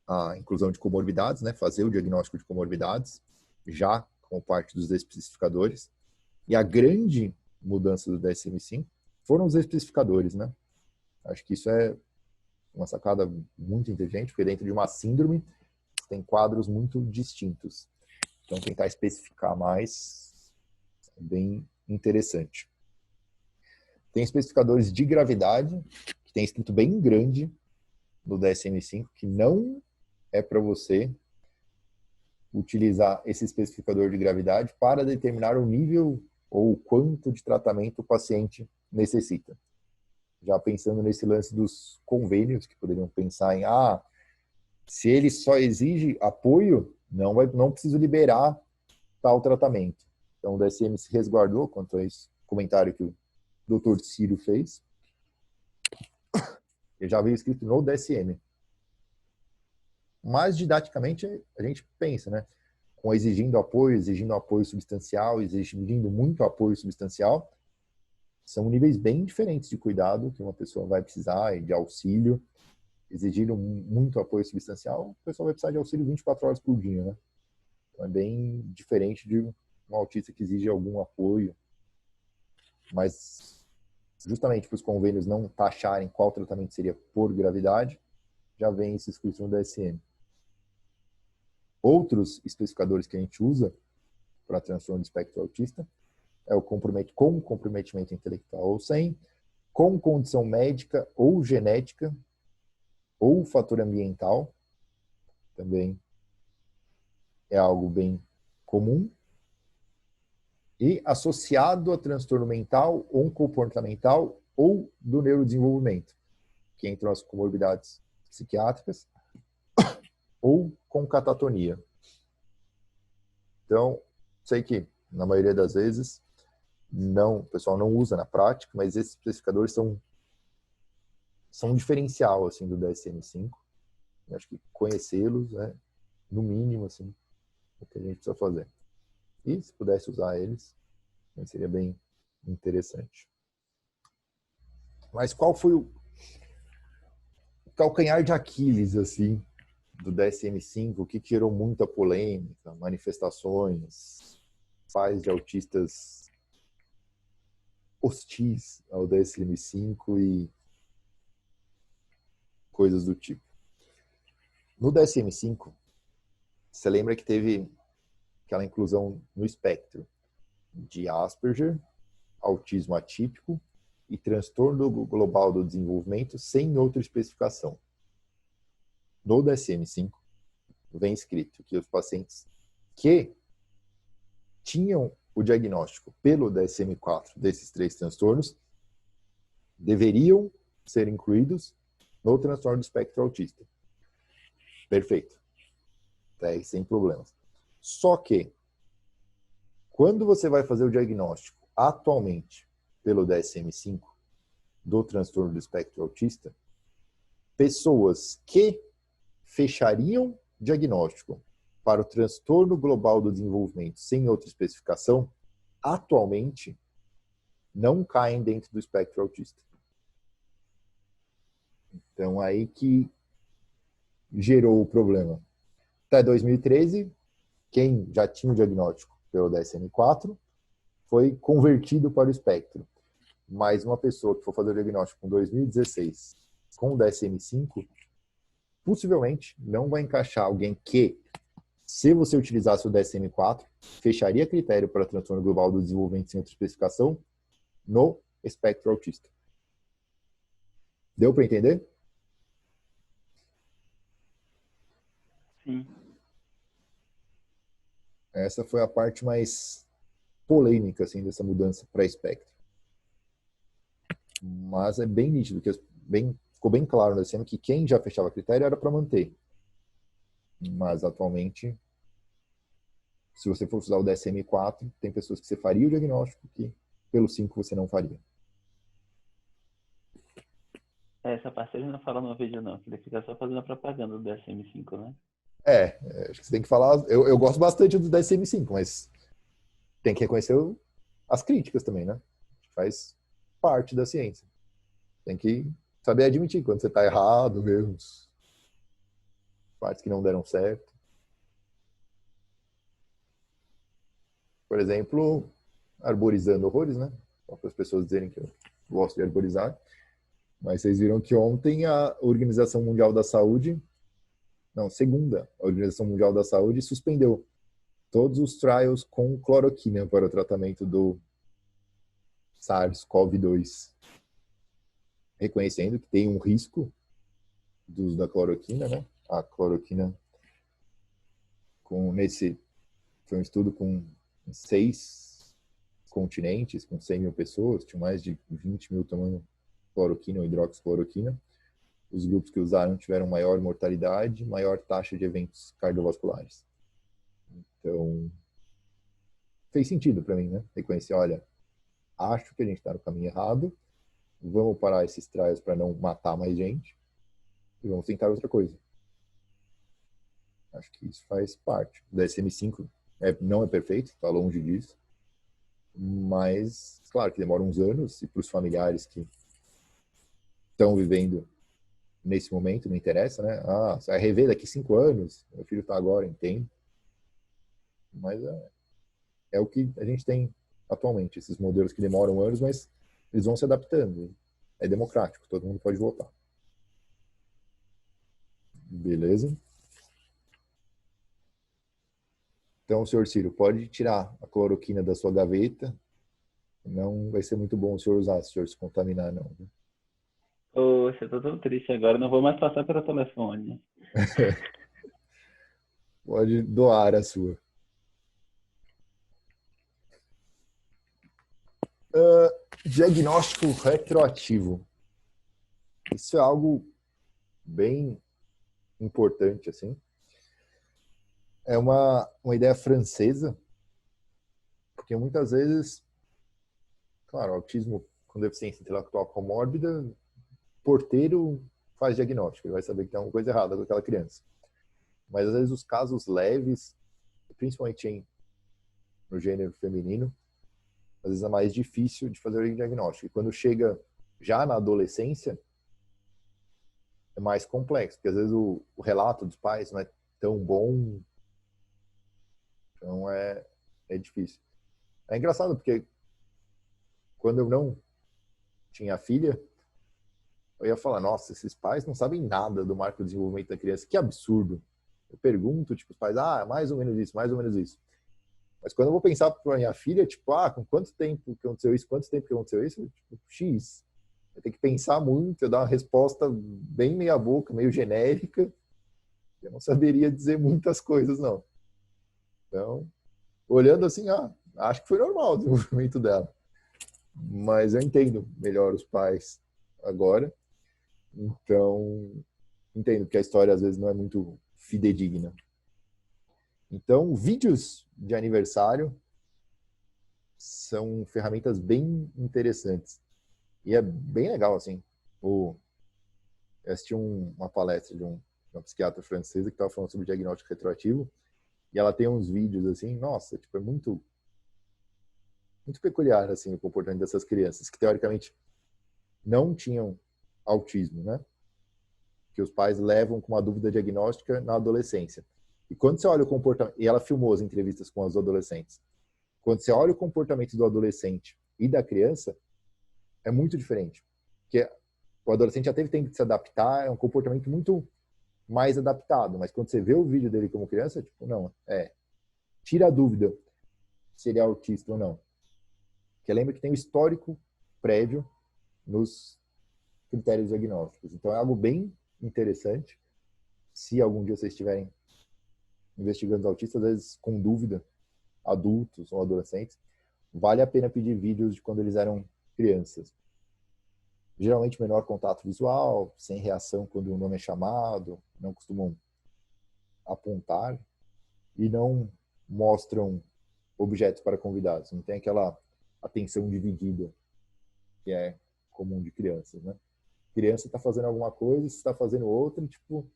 a inclusão de comorbidades, né? Fazer o diagnóstico de comorbidades, já como parte dos especificadores. E a grande mudança do DSM-5 foram os especificadores, né? Acho que isso é uma sacada muito inteligente, porque dentro de uma síndrome tem quadros muito distintos. Então, tentar especificar mais é bem interessante. Tem especificadores de gravidade, que tem escrito bem grande no DSM-5, que não é para você utilizar esse especificador de gravidade para determinar o nível ou o quanto de tratamento o paciente necessita. Já pensando nesse lance dos convênios, que poderiam pensar em, se ele só exige apoio, não preciso liberar tal tratamento. Então, o DSM se resguardou quanto a esse comentário que o Dr. Ciro fez. Ele já veio escrito no DSM. Mas, didaticamente, a gente pensa, né? Com exigindo apoio substancial, exigindo muito apoio substancial, são níveis bem diferentes de cuidado que uma pessoa vai precisar e de auxílio. Exigindo muito apoio substancial, a pessoa vai precisar de auxílio 24 horas por dia, né? Então é bem diferente de um autista que exige algum apoio. Mas, justamente para os convênios não taxarem qual tratamento seria por gravidade, já vem isso escrito no DSM. Outros especificadores que a gente usa para transtorno do espectro autista é o com comprometimento intelectual ou sem, com condição médica ou genética, ou fator ambiental, também é algo bem comum, e associado a transtorno mental ou comportamental ou do neurodesenvolvimento, que entram as comorbidades psiquiátricas, ou com catatonia. Então, sei que na maioria das vezes o pessoal não usa na prática, mas esses especificadores são um diferencial assim do DSM-5. Eu acho que conhecê-los é no mínimo assim o que a gente precisa fazer. E se pudesse usar eles, seria bem interessante. Mas qual foi o calcanhar de Aquiles assim do DSM-5, o que gerou muita polêmica, manifestações, pais de autistas hostis ao DSM-5 e coisas do tipo. No DSM-5, você lembra que teve aquela inclusão no espectro de Asperger, autismo atípico e transtorno global do desenvolvimento sem outra especificação. No DSM-5, vem escrito que os pacientes que tinham o diagnóstico pelo DSM-4 desses 3 transtornos deveriam ser incluídos no transtorno do espectro autista. Perfeito. Até aí, sem problemas. Só que, quando você vai fazer o diagnóstico atualmente pelo DSM-5 do transtorno do espectro autista, pessoas que fechariam diagnóstico para o transtorno global do desenvolvimento sem outra especificação, atualmente não caem dentro do espectro autista. Então, aí que gerou o problema. Até 2013, quem já tinha o diagnóstico pelo DSM-4 foi convertido para o espectro. Mas uma pessoa que for fazer o diagnóstico em 2016 com o DSM-5, possivelmente não vai encaixar alguém que, se você utilizasse o DSM-4, fecharia critério para transtorno global do desenvolvimento sem outra especificação no espectro autista. Deu para entender? Sim. Essa foi a parte mais polêmica assim, dessa mudança para espectro. Mas é bem nítido, que ficou bem claro nesse ano que quem já fechava critério era para manter. Mas atualmente, se você for usar o DSM-4, tem pessoas que você faria o diagnóstico que pelo 5 você não faria. Essa parte ele não fala no vídeo não, que ele fica só fazendo a propaganda do DSM-5, né? Acho que você tem que falar. Eu gosto bastante do DSM-5, mas tem que reconhecer as críticas também, né? Faz parte da ciência. Tem que saber admitir quando você está errado, ver as partes que não deram certo. Por exemplo, arborizando horrores, né? Só para as pessoas dizerem que eu gosto de arborizar. Mas vocês viram que ontem a Organização Mundial da Saúde, segunda, a Organização Mundial da Saúde suspendeu todos os trials com cloroquina para o tratamento do SARS-CoV-2, reconhecendo que tem um risco do uso da cloroquina, né? A cloroquina foi um estudo com 6 continentes, com 100 mil pessoas, tinha mais de 20 mil tomando cloroquina ou hidroxicloroquina. Os grupos que usaram tiveram maior mortalidade, maior taxa de eventos cardiovasculares. Então, fez sentido para mim, né? Reconhecer, olha, acho que a gente está no caminho errado, vamos parar esses trials para não matar mais gente e vamos tentar outra coisa. Acho que isso faz parte. O DSM-5 não é perfeito, está longe disso, mas, claro, que demora uns anos e para os familiares que estão vivendo nesse momento, não interessa, né? Você vai rever daqui 5 anos, meu filho está agora, entendo. Mas é o que a gente tem atualmente, esses modelos que demoram anos, mas eles vão se adaptando. É democrático, todo mundo pode votar. Beleza? Então, senhor Ciro, pode tirar a cloroquina da sua gaveta. Não vai ser muito bom o senhor usar, se o senhor se contaminar, não. Poxa, eu tô tão triste agora, não vou mais passar pelo telefone. Pode doar a sua. Diagnóstico retroativo. Isso é algo bem importante, assim. É uma ideia francesa, porque muitas vezes, claro, autismo com deficiência intelectual comórbida, porteiro faz diagnóstico, ele vai saber que tem alguma coisa errada com aquela criança. Mas às vezes os casos leves, principalmente no gênero feminino, às vezes é mais difícil de fazer o diagnóstico. E quando chega já na adolescência, é mais complexo, porque às vezes o relato dos pais não é tão bom, então é difícil. É engraçado porque quando eu não tinha filha, eu ia falar, nossa, esses pais não sabem nada do marco de desenvolvimento da criança, que absurdo. Eu pergunto, tipo, os pais, mais ou menos isso, mais ou menos isso. Mas quando eu vou pensar para minha filha, tipo, com quanto tempo que aconteceu isso, quanto tempo que aconteceu isso, tipo, X. Eu tenho que pensar muito, eu dar uma resposta bem meia boca, meio genérica. Eu não saberia dizer muitas coisas, não. Então, olhando assim, acho que foi normal o desenvolvimento dela. Mas eu entendo melhor os pais agora. Então, entendo que a história às vezes não é muito fidedigna. Então, vídeos de aniversário são ferramentas bem interessantes. E é bem legal, assim. Eu assisti uma palestra de uma psiquiatra francesa que estava falando sobre diagnóstico retroativo. E ela tem uns vídeos, assim, nossa, tipo, é muito peculiar, assim, o comportamento dessas crianças, que teoricamente não tinham autismo, né? Que os pais levam com uma dúvida diagnóstica na adolescência. E quando você olha o comportamento, e ela filmou as entrevistas com os adolescentes, quando você olha o comportamento do adolescente e da criança, é muito diferente. Porque o adolescente já teve tempo de se adaptar, é um comportamento muito mais adaptado, mas quando você vê o vídeo dele como criança, tipo, não, tira a dúvida se ele é autista ou não. Porque lembra que tem o histórico prévio nos critérios diagnósticos. Então é algo bem interessante. Se algum dia vocês estiverem investigando os autistas, às vezes com dúvida, adultos ou adolescentes, vale a pena pedir vídeos de quando eles eram crianças. Geralmente menor contato visual, sem reação quando o nome é chamado, não costumam apontar e não mostram objetos para convidados. Não tem aquela atenção dividida que é comum de crianças, né? Criança está fazendo alguma coisa, você está fazendo outra, e, tipo,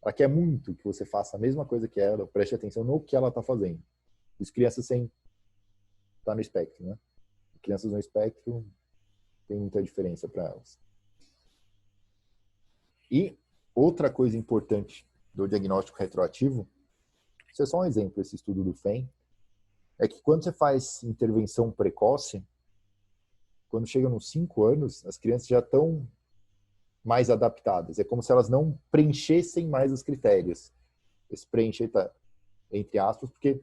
ela quer muito que você faça a mesma coisa que ela, preste atenção no que ela está fazendo. As crianças sem estar no espectro, né? Crianças no espectro tem muita diferença para elas. E outra coisa importante do diagnóstico retroativo, isso é só um exemplo, esse estudo do FEM, é que quando você faz intervenção precoce, quando chega nos 5 anos, as crianças já estão mais adaptadas. É como se elas não preenchessem mais os critérios. Esse preencher tá entre aspas, porque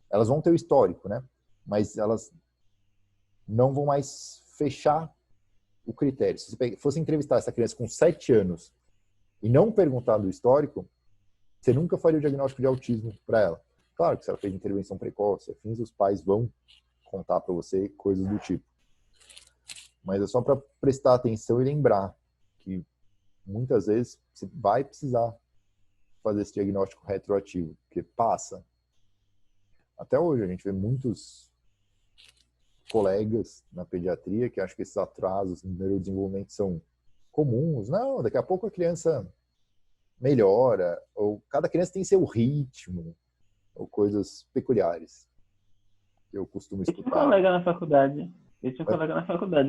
elas vão ter o histórico, né? Mas elas não vão mais fechar o critério. Se você fosse entrevistar essa criança com 7 anos e não perguntar do histórico, você nunca faria o diagnóstico de autismo para ela. Claro que se ela fez intervenção precoce, afins, os pais vão contar para você coisas do tipo. Mas é só para prestar atenção e lembrar que muitas vezes você vai precisar fazer esse diagnóstico retroativo, porque passa. Até hoje a gente vê muitos colegas na pediatria que acham que esses atrasos no neurodesenvolvimento são comuns. Não, daqui a pouco a criança melhora, ou cada criança tem seu ritmo, ou coisas peculiares que eu costumo Eu tinha um escutar. colega na faculdade.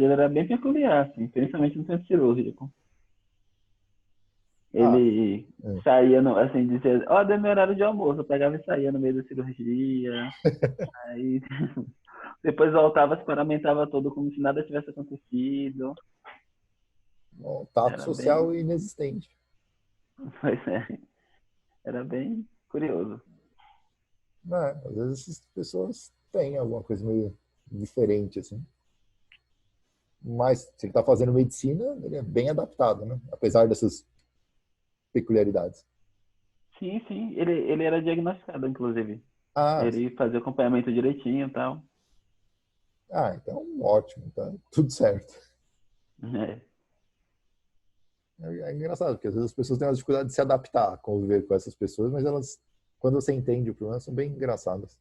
Ele era bem peculiar, assim, principalmente no centro cirúrgico. Ele saía, assim, dizia, deu meu horário de almoço, eu pegava e saía no meio da cirurgia. Aí depois voltava, se paramentava todo como se nada tivesse acontecido. Um tato social inexistente. Pois é. Era bem curioso. Às vezes essas pessoas têm alguma coisa meio diferente, assim. Mas se ele está fazendo medicina, ele é bem adaptado, né? Apesar dessas peculiaridades. Sim, sim. Ele era diagnosticado, inclusive. Ele fazia acompanhamento direitinho e tal. Então ótimo, tá tudo certo. É engraçado, porque às vezes as pessoas têm uma dificuldade de se adaptar, conviver com essas pessoas, mas elas, quando você entende o problema, são bem engraçadas.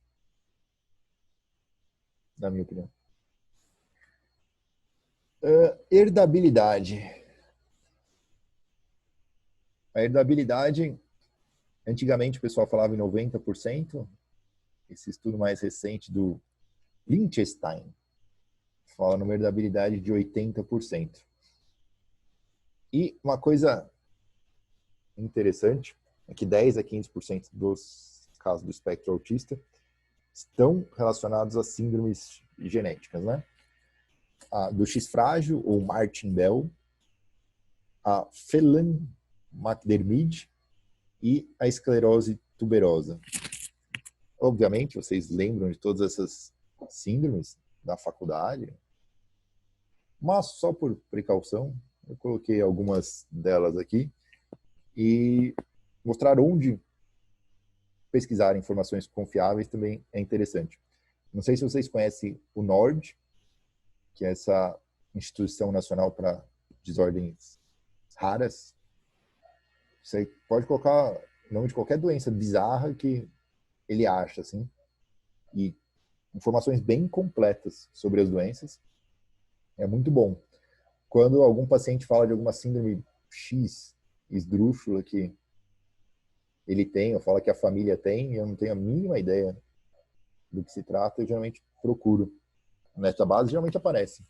Na minha opinião. Herdabilidade. A herdabilidade, antigamente o pessoal falava em 90%, esse estudo mais recente do Liechtenstein fala numa herdabilidade de 80%. E uma coisa interessante é que 10 a 15% dos casos do espectro autista estão relacionados a síndromes genéticas, né? do X frágil, ou Martin Bell, a Phelan-McDermid e a esclerose tuberosa. Obviamente, vocês lembram de todas essas síndromes da faculdade, mas só por precaução, eu coloquei algumas delas aqui e mostrar onde pesquisar informações confiáveis também é interessante. Não sei se vocês conhecem o NORD, que é essa Instituição Nacional para Desordens Raras. Você pode colocar o nome de qualquer doença bizarra que ele acha, assim, e informações bem completas sobre as doenças. É muito bom. Quando algum paciente fala de alguma síndrome X, esdrúxula, que ele tem, ou fala que a família tem, e eu não tenho a mínima ideia do que se trata, eu geralmente procuro. Nessa base, geralmente aparece.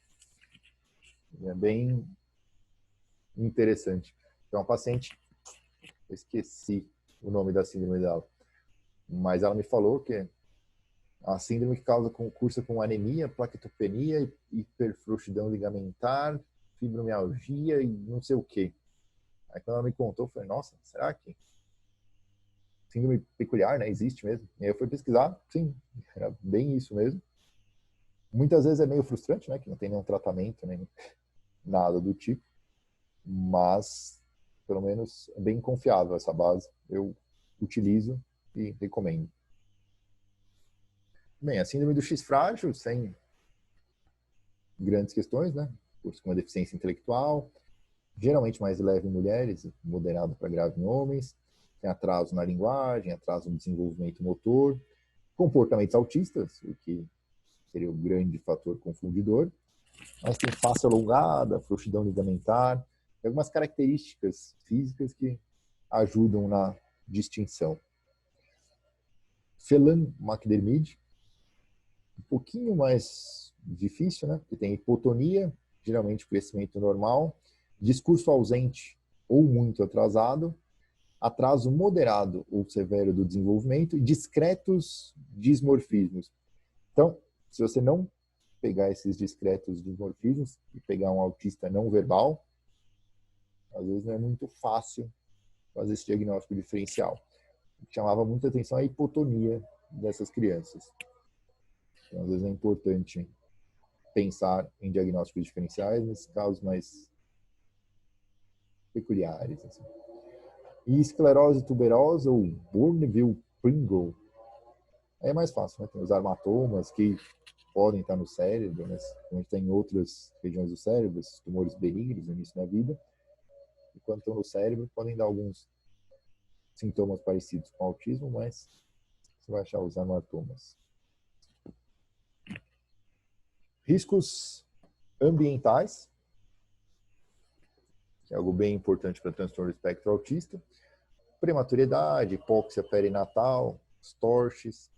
É bem interessante. Então, a paciente, eu esqueci o nome da síndrome dela, mas ela me falou que a síndrome que cursa com anemia, plaquetopenia, hiperfrouxidão ligamentar, fibromialgia e não sei o quê. Aí quando ela me contou, eu falei, nossa, será que síndrome peculiar, né? Existe mesmo. E aí eu fui pesquisar, sim, era bem isso mesmo. Muitas vezes é meio frustrante, né? Que não tem nenhum tratamento, nem nada do tipo. Mas, pelo menos, é bem confiável essa base. Eu utilizo e recomendo. Bem, a síndrome do X frágil, sem grandes questões, né? Curso com uma deficiência intelectual, geralmente mais leve em mulheres, moderado para grave em homens, tem atraso na linguagem, atraso no desenvolvimento motor, comportamentos autistas, o que seria o grande fator confundidor, mas tem face alongada, frouxidão ligamentar, e algumas características físicas que ajudam na distinção. Phelan-McDermid, um pouquinho mais difícil, né? Porque tem hipotonia, geralmente crescimento normal, discurso ausente ou muito atrasado, atraso moderado ou severo do desenvolvimento e discretos dismorfismos. Então, se você não pegar esses discretos dismorfismos e pegar um autista não verbal, às vezes não é muito fácil fazer esse diagnóstico diferencial. O que chamava muita atenção é a hipotonia dessas crianças. Então, às vezes é importante pensar em diagnósticos diferenciais nesses casos mais peculiares. Assim. E esclerose tuberosa, ou Bourneville-Pringle, é mais fácil, né? Tem os armatomas que podem estar no cérebro, mas também tem outras regiões do cérebro, esses tumores benignos no início da vida, e quando estão no cérebro podem dar alguns sintomas parecidos com autismo, mas você vai achar os armatomas. Riscos ambientais, que é algo bem importante para transtorno do espectro autista. Prematuridade, hipóxia perinatal, os torches.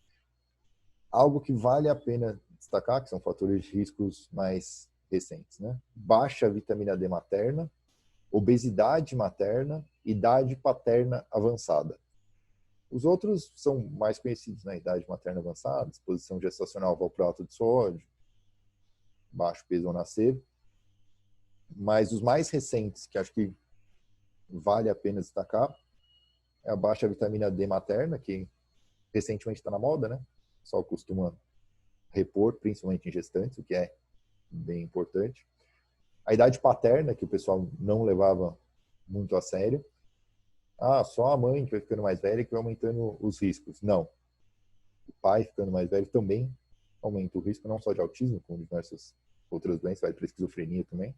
Algo que vale a pena destacar, que são fatores de riscos mais recentes, né? Baixa vitamina D materna, obesidade materna, idade paterna avançada. Os outros são mais conhecidos, né? Idade materna avançada, exposição gestacional ao valproato de sódio, baixo peso ao nascer. Mas os mais recentes, que acho que vale a pena destacar, é a baixa vitamina D materna, que recentemente está na moda, né? O pessoal costuma repor, principalmente em gestantes, o que é bem importante. A idade paterna, que o pessoal não levava muito a sério. Ah, só a mãe que vai ficando mais velha que vai aumentando os riscos. Não. O pai ficando mais velho também aumenta o risco, não só de autismo, como de diversas outras doenças, vai para esquizofrenia também.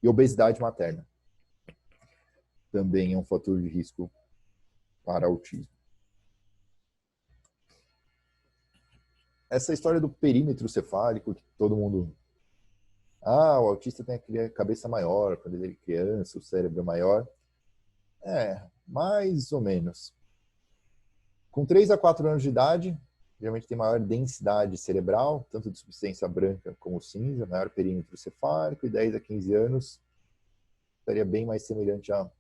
E obesidade materna. Também é um fator de risco para autismo. Essa história do perímetro cefálico, que todo mundo... Ah, o autista tem a cabeça maior, quando ele é criança, o cérebro é maior. É, mais ou menos. Com 3 a 4 anos de idade, geralmente tem maior densidade cerebral, tanto de substância branca como cinza, maior perímetro cefálico, e 10 a 15 anos estaria bem mais semelhante à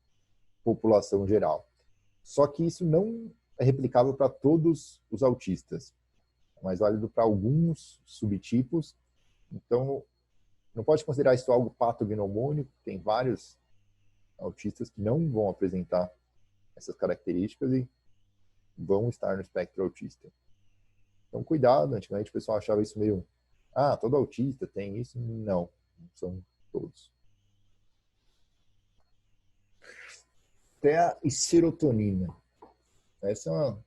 população geral. Só que isso não é replicável para todos os autistas. É mais válido para alguns subtipos. Então, não pode considerar isso algo patognomônico. Tem vários autistas que não vão apresentar essas características e vão estar no espectro autista. Então, cuidado. Antigamente o pessoal achava isso meio... todo autista tem isso. Não são todos. TEA e serotonina. Essa é uma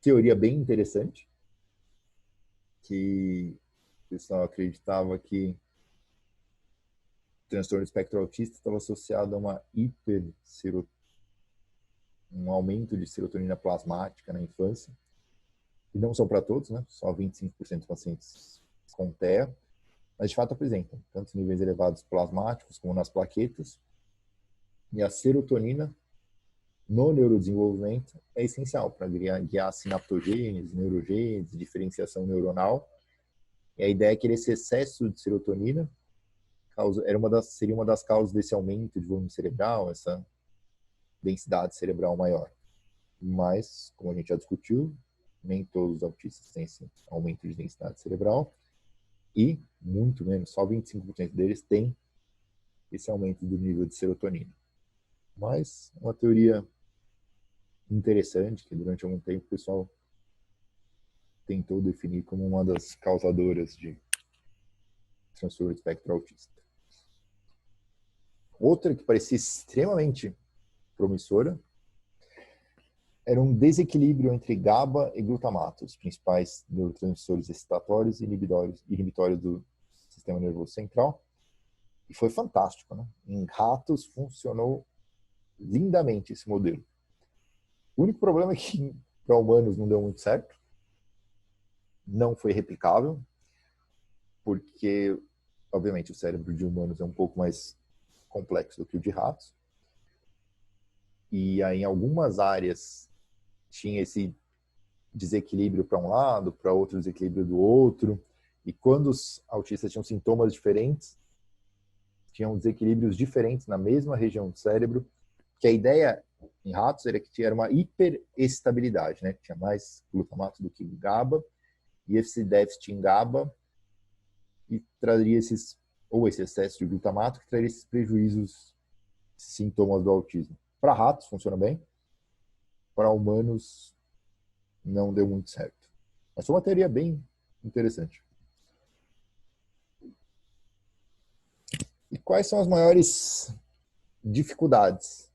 teoria bem interessante, que o pessoal acreditava que o transtorno do espectro autista estava associado a um aumento de serotonina plasmática na infância. E não são para todos, né? Só 25% dos pacientes com TEA, mas de fato apresentam tanto níveis elevados plasmáticos como nas plaquetas. E a serotonina no neurodesenvolvimento é essencial para guiar a sinaptogênese, neurogênese, diferenciação neuronal. E a ideia é que esse excesso de serotonina seria uma das causas desse aumento de volume cerebral, essa densidade cerebral maior. Mas, como a gente já discutiu, nem todos os autistas têm esse aumento de densidade cerebral e, muito menos, só 25% deles têm esse aumento do nível de serotonina. Mas uma teoria interessante que durante algum tempo o pessoal tentou definir como uma das causadoras de transtorno do espectro autista. Outra que parecia extremamente promissora era um desequilíbrio entre GABA e glutamato, os principais neurotransmissores excitatórios e inibitórios do sistema nervoso central. E foi fantástico, né? Em ratos funcionou lindamente esse modelo. O único problema é que para humanos não deu muito certo. Não foi replicável, porque, obviamente, o cérebro de humanos é um pouco mais complexo do que o de ratos. E aí, em algumas áreas, tinha esse desequilíbrio para um lado, para outro desequilíbrio do outro. E quando os autistas tinham sintomas diferentes, tinham desequilíbrios diferentes na mesma região do cérebro, que a ideia em ratos era que tinha uma hiperestabilidade, né? Tinha mais glutamato do que GABA, e esse déficit em GABA e traria esse excesso de glutamato que traria esses prejuízos, sintomas do autismo. Para ratos funciona bem, para humanos não deu muito certo. Mas foi uma teoria bem interessante. E quais são as maiores dificuldades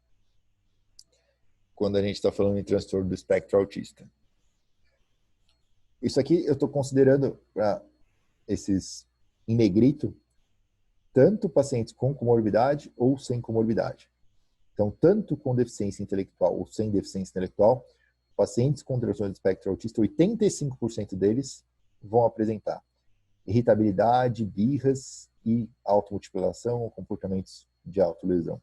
quando a gente está falando em transtorno do espectro autista? Isso aqui eu estou considerando para esses em negrito, tanto pacientes com comorbidade ou sem comorbidade. Então, tanto com deficiência intelectual ou sem deficiência intelectual, pacientes com transtorno do espectro autista, 85% deles vão apresentar irritabilidade, birras e automutilação ou comportamentos de autolesão.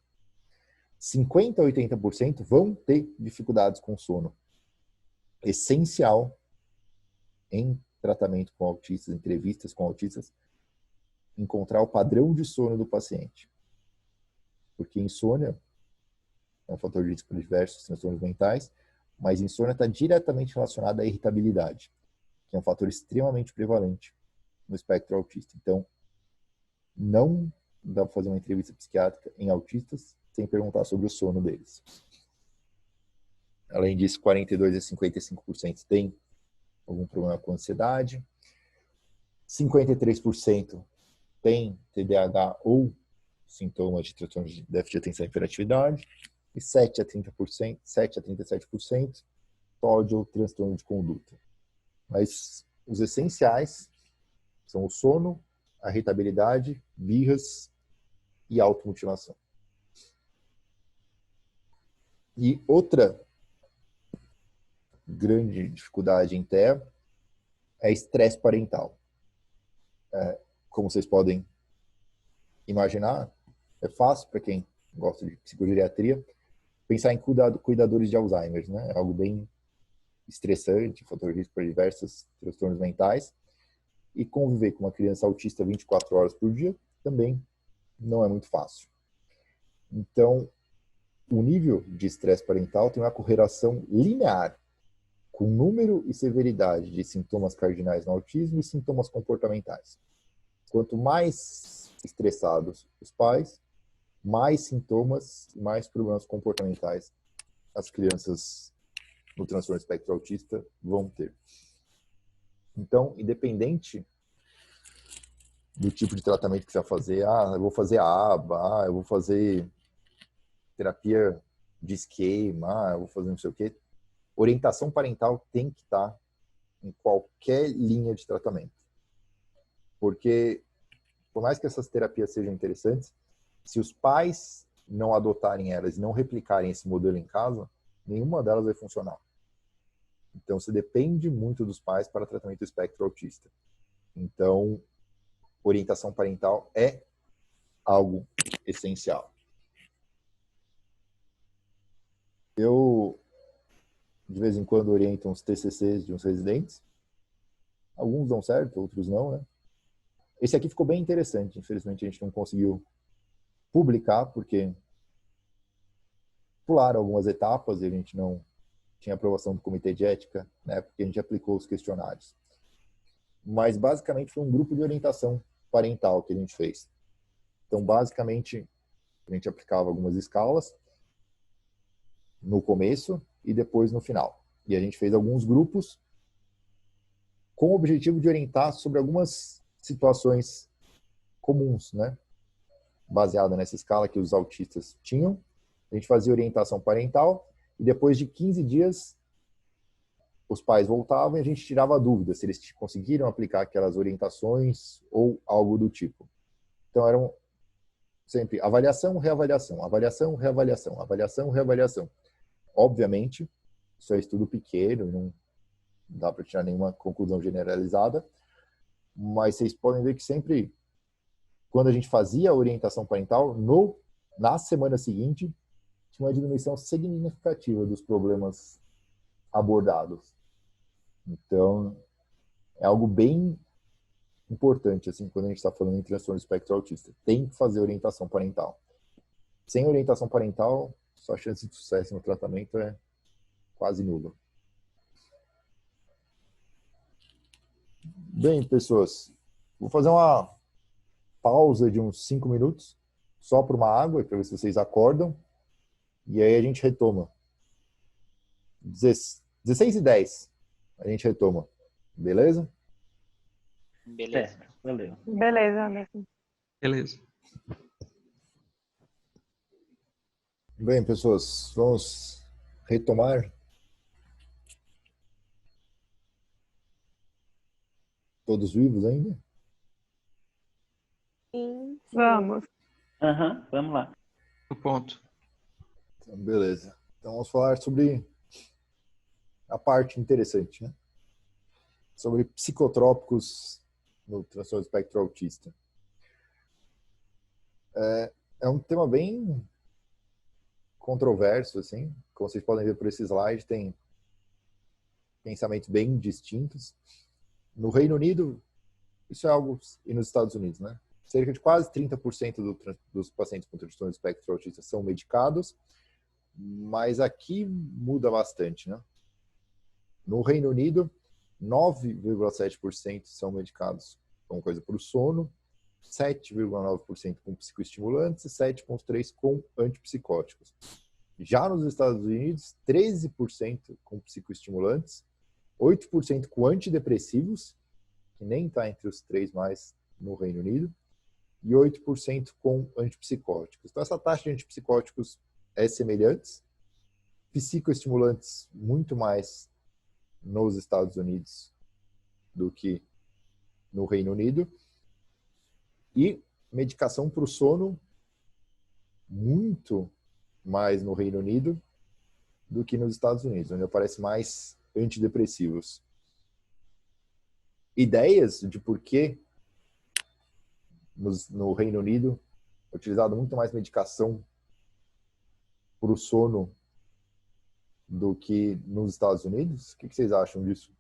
50% a 80% vão ter dificuldades com sono. Essencial em tratamento com autistas, entrevistas com autistas, encontrar o padrão de sono do paciente. Porque insônia é um fator de risco para diversos transtornos mentais, mas insônia está diretamente relacionada à irritabilidade, que é um fator extremamente prevalente no espectro autista. Então, não dá para fazer uma entrevista psiquiátrica em autistas sem perguntar sobre o sono deles. Além disso, 42% a 55% tem algum problema com ansiedade, 53% tem TDAH ou sintomas de transtorno de déficit de atenção e hiperatividade, e 7% a 37% TOD ou transtorno de conduta. Mas os essenciais são o sono, a irritabilidade, birras e automutilação. E outra grande dificuldade em TEA é estresse parental. Como vocês podem imaginar, é fácil para quem gosta de psicogeriatria pensar em cuidadores de Alzheimer, né? É algo bem estressante, fator de risco para diversos transtornos mentais. E conviver com uma criança autista 24 horas por dia também não é muito fácil. Então, o nível de estresse parental tem uma correlação linear com número e severidade de sintomas cardinais no autismo e sintomas comportamentais. quanto mais estressados os pais, mais sintomas e mais problemas comportamentais as crianças no transtorno espectro autista vão ter. Então, independente do tipo de tratamento que você vai fazer, eu vou fazer ABA, eu vou fazer terapia de esquema, eu vou fazer não sei o quê, orientação parental tem que estar em qualquer linha de tratamento. Porque, por mais que essas terapias sejam interessantes, se os pais não adotarem elas e não replicarem esse modelo em casa, nenhuma delas vai funcionar. Então, você depende muito dos pais para tratamento do espectro autista. Então, orientação parental é algo essencial. Eu, de vez em quando, oriento uns TCCs de uns residentes. Alguns dão certo, outros não, né? Esse aqui ficou bem interessante. Infelizmente, a gente não conseguiu publicar, porque pularam algumas etapas e a gente não tinha aprovação do comitê de ética, né? Porque a gente aplicou os questionários. Mas, basicamente, foi um grupo de orientação parental que a gente fez. Então, basicamente, a gente aplicava algumas escalas no começo e depois no final. E a gente fez alguns grupos com o objetivo de orientar sobre algumas situações comuns, né? Baseada nessa escala que os autistas tinham. A gente fazia orientação parental e depois de 15 dias os pais voltavam e a gente tirava a dúvida se eles conseguiram aplicar aquelas orientações ou algo do tipo. Então eram sempre avaliação, reavaliação, avaliação, reavaliação, avaliação, reavaliação. Obviamente, isso é estudo pequeno, não dá para tirar nenhuma conclusão generalizada, mas vocês podem ver que sempre, quando a gente fazia a orientação parental, na semana seguinte, tinha uma diminuição significativa dos problemas abordados. Então, é algo bem importante, assim, quando a gente está falando em transtorno do espectro autista. Tem que fazer orientação parental. Sem orientação parental, sua chance de sucesso no tratamento é quase nula. Bem, pessoas, vou fazer uma pausa de uns 5 minutos, só para uma água, para ver se vocês acordam, e aí a gente retoma. 16h10, a gente retoma. Beleza? Beleza. Valeu. Beleza, Anderson. Beleza. Bem, pessoas, vamos retomar. Todos vivos ainda? Sim. Vamos. Vamos lá. O ponto. Então, beleza. Então vamos falar sobre a parte interessante, né? Sobre psicotrópicos no transtorno do espectro autista. É um tema bem controverso, assim. Como vocês podem ver por esse slide, tem pensamentos bem distintos. No Reino Unido, isso é algo, e nos Estados Unidos, né? Cerca de quase 30% dos pacientes com transtorno do espectro autista são medicados, mas aqui muda bastante, né? No Reino Unido, 9,7% são medicados com coisa para o sono, 7,9% com psicoestimulantes e 7,3% com antipsicóticos. Já nos Estados Unidos, 13% com psicoestimulantes, 8% com antidepressivos, que nem está entre os 3 mais no Reino Unido, e 8% com antipsicóticos. Então, essa taxa de antipsicóticos é semelhante. Psicoestimulantes muito mais nos Estados Unidos do que no Reino Unido. E medicação para o sono muito mais no Reino Unido do que nos Estados Unidos, onde aparece mais antidepressivos. Ideias de por que no Reino Unido é utilizado muito mais medicação para o sono do que nos Estados Unidos? O que vocês acham disso?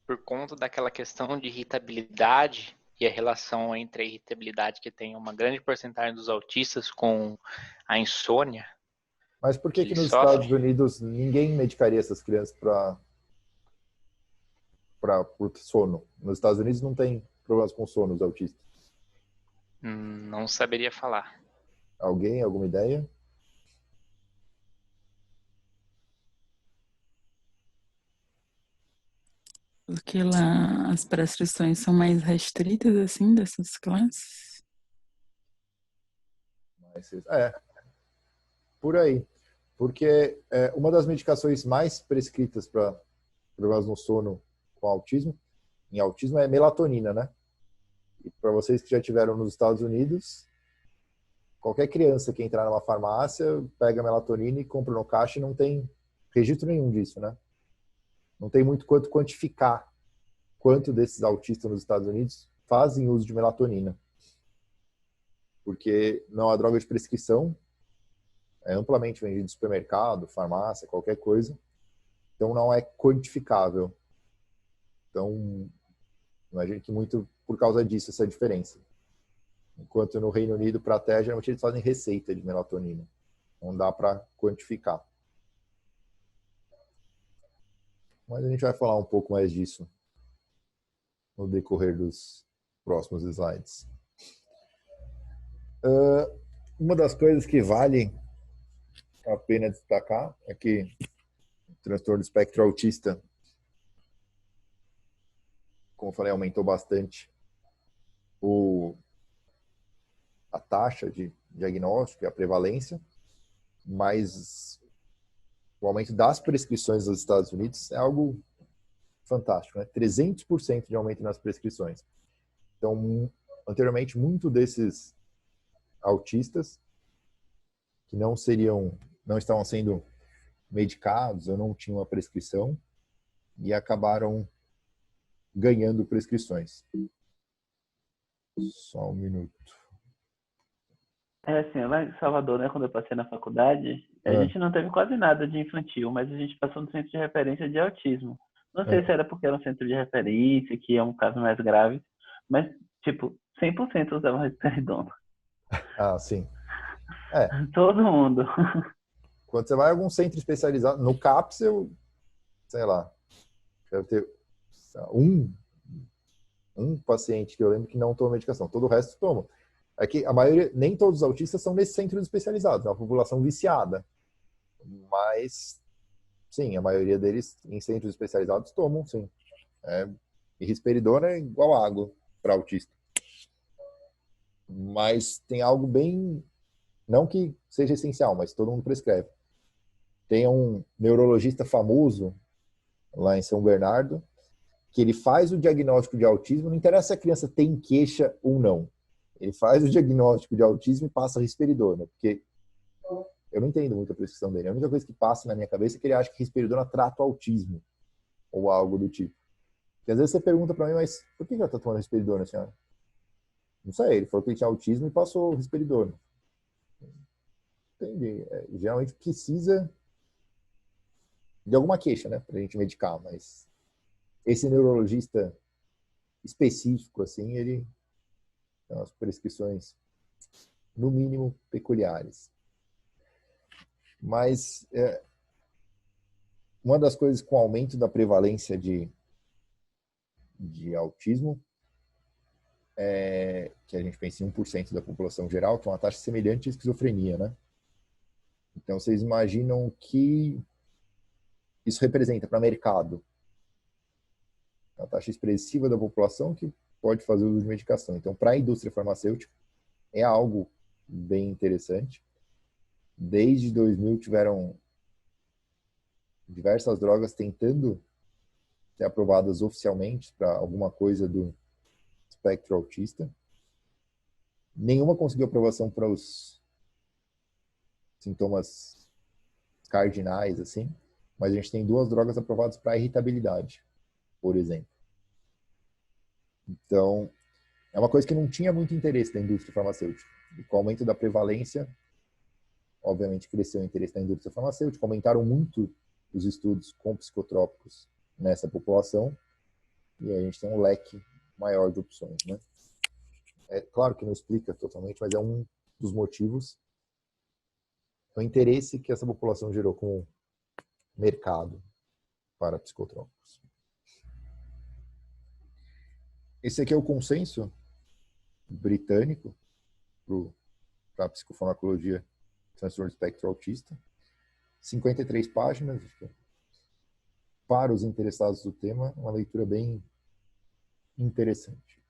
Por conta daquela questão de irritabilidade e a relação entre a irritabilidade que tem uma grande porcentagem dos autistas com a insônia, Mas por que Ele nos sofre? Estados Unidos ninguém medicaria essas crianças por sono? Nos Estados Unidos não tem problemas com sono os autistas. Não saberia falar. Alguém, alguma ideia? Porque lá as prescrições são mais restritas, assim, dessas classes. Por aí. Porque uma das medicações mais prescritas para problemas no sono com autismo, em autismo, é melatonina, né? E para vocês que já tiveram nos Estados Unidos, qualquer criança que entrar numa farmácia, pega melatonina e compra no caixa e não tem registro nenhum disso, né? Não tem muito quanto quantificar quanto desses autistas nos Estados Unidos fazem uso de melatonina. Porque não é uma droga de prescrição, é amplamente vendido no supermercado, farmácia, qualquer coisa. Então não é quantificável. Então, imagino que muito por causa disso essa diferença. Enquanto no Reino Unido, para TEA, geralmente eles fazem receita de melatonina. Não dá para quantificar. Mas a gente vai falar um pouco mais disso no decorrer dos próximos slides. Uma das coisas que vale a pena destacar é que o transtorno do espectro autista, como eu falei, aumentou bastante a taxa de diagnóstico e a prevalência, mas o aumento das prescrições nos Estados Unidos é algo fantástico, né? 300% de aumento nas prescrições. Então, anteriormente, muito desses autistas que não estavam sendo medicados ou não tinham a prescrição e acabaram ganhando prescrições. Só um minuto. É assim, lá em Salvador, né, quando eu passei na faculdade, a gente não teve quase nada de infantil, mas a gente passou no centro de referência de autismo. Não sei se era porque era um centro de referência, que é um caso mais grave, mas, tipo, 100% usavam risperidona. Ah, sim. Todo mundo. Quando você vai a algum centro especializado, no CAPS, sei lá, deve ter um paciente que eu lembro que não toma medicação, todo o resto toma. É que a maioria, nem todos os autistas são nesses centros especializados, é uma população viciada. Mas, sim, a maioria deles em centros especializados tomam, sim. E risperidona é igual água para autista. Mas tem algo bem, não que seja essencial, mas todo mundo prescreve. Tem um neurologista famoso lá em São Bernardo, que ele faz o diagnóstico de autismo, não interessa se a criança tem queixa ou não. Ele faz o diagnóstico de autismo e passa risperidona, porque eu não entendo muito a prescrição dele. A única coisa que passa na minha cabeça é que ele acha que risperidona trata o autismo, ou algo do tipo. Porque às vezes você pergunta para mim, mas por que ela está tomando risperidona, senhora? Não sei, ele falou que ele tinha autismo e passou risperidona. Entendi. Geralmente precisa de alguma queixa, né, pra gente medicar, mas esse neurologista específico, assim, ele tem umas prescrições, no mínimo, peculiares. Mas uma das coisas com o aumento da prevalência de autismo que a gente pensa em 1% da população geral, que é uma taxa semelhante à esquizofrenia, né? Então, vocês imaginam que isso representa para o mercado uma taxa expressiva da população que pode fazer uso de medicação. Então, para a indústria farmacêutica, é algo bem interessante. Desde 2000 tiveram diversas drogas tentando ser aprovadas oficialmente para alguma coisa do espectro autista. Nenhuma conseguiu aprovação para os sintomas cardinais, assim, mas a gente tem 2 drogas aprovadas para irritabilidade, por exemplo. Então, é uma coisa que não tinha muito interesse da indústria farmacêutica. E com o aumento da prevalência, obviamente cresceu o interesse da indústria farmacêutica, aumentaram muito os estudos com psicotrópicos nessa população, e a gente tem um leque maior de opções, né? É claro que não explica totalmente, mas é um dos motivos. o interesse que essa população gerou com o mercado para psicotrópicos. Esse aqui é o consenso britânico para a psicofarmacologia transtorno do espectro autista. 53 páginas. Para os interessados do tema, uma leitura bem interessante.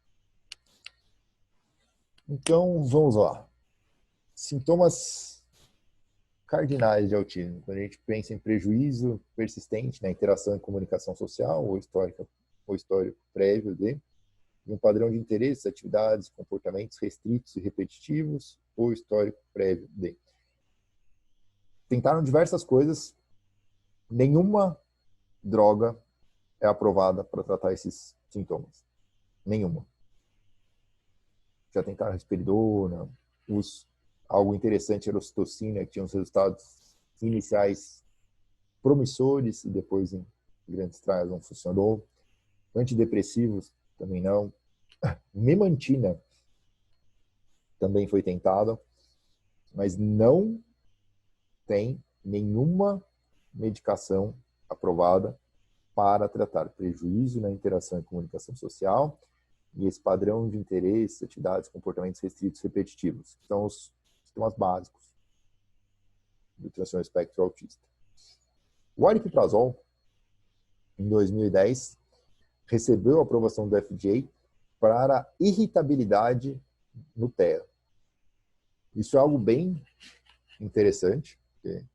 Então, vamos lá. Sintomas cardinais de autismo. Quando a gente pensa em prejuízo persistente na interação e comunicação social, ou histórico prévio de um padrão de interesses, atividades, comportamentos restritos e repetitivos, ou histórico prévio de. Tentaram diversas coisas, nenhuma droga é aprovada para tratar esses sintomas. Nenhuma. Já tentaram risperidona, algo interessante era a ocitocina, que tinha os resultados iniciais promissores e depois em grandes trials não funcionou. Antidepressivos também não. Memantina também foi tentado, mas não tem nenhuma medicação aprovada para tratar prejuízo na interação e comunicação social e esse padrão de interesse, atividades, comportamentos restritos repetitivos, que são os sintomas básicos do transtorno espectro autista. O aripiprazol, em 2010, recebeu a aprovação do FDA para irritabilidade no TEA. Isso é algo bem interessante, porque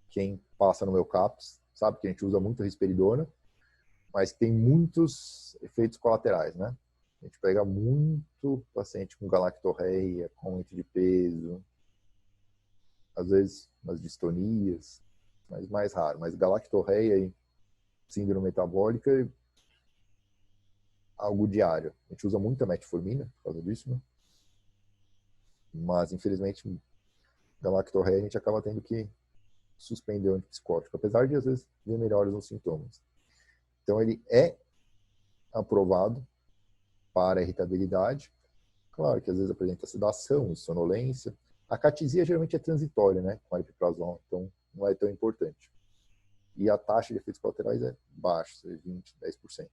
quem passa no meu CAPS sabe que a gente usa muito a risperidona, mas tem muitos efeitos colaterais, né? A gente pega muito paciente com galactorreia, com aumento de peso, às vezes umas distonias, mas mais raro. Mas galactorreia e síndrome metabólica é algo diário. A gente usa muito a metformina por causa disso, né? Mas, infelizmente, galactorreia a gente acaba tendo que suspender o antipsicótico, apesar de, às vezes, ver melhores nos sintomas. Então, ele é aprovado para irritabilidade. Claro que, às vezes, apresenta sedação e sonolência. A catisia geralmente é transitória, né, com aripiprazol, então não é tão importante. E a taxa de efeitos colaterais é baixa, 20%, 10%.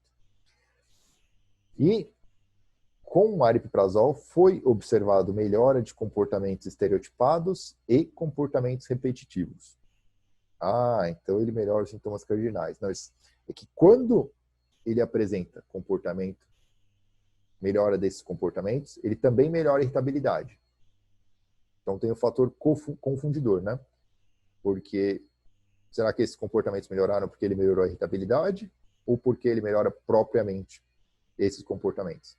E com o aripiprazol foi observado melhora de comportamentos estereotipados e comportamentos repetitivos. Ah, então ele melhora os sintomas cardinais. Não, é que quando ele apresenta comportamento, melhora desses comportamentos, ele também melhora a irritabilidade. Então tem o fator confundidor, né? Porque será que esses comportamentos melhoraram porque ele melhorou a irritabilidade ou porque ele melhora propriamente esses comportamentos?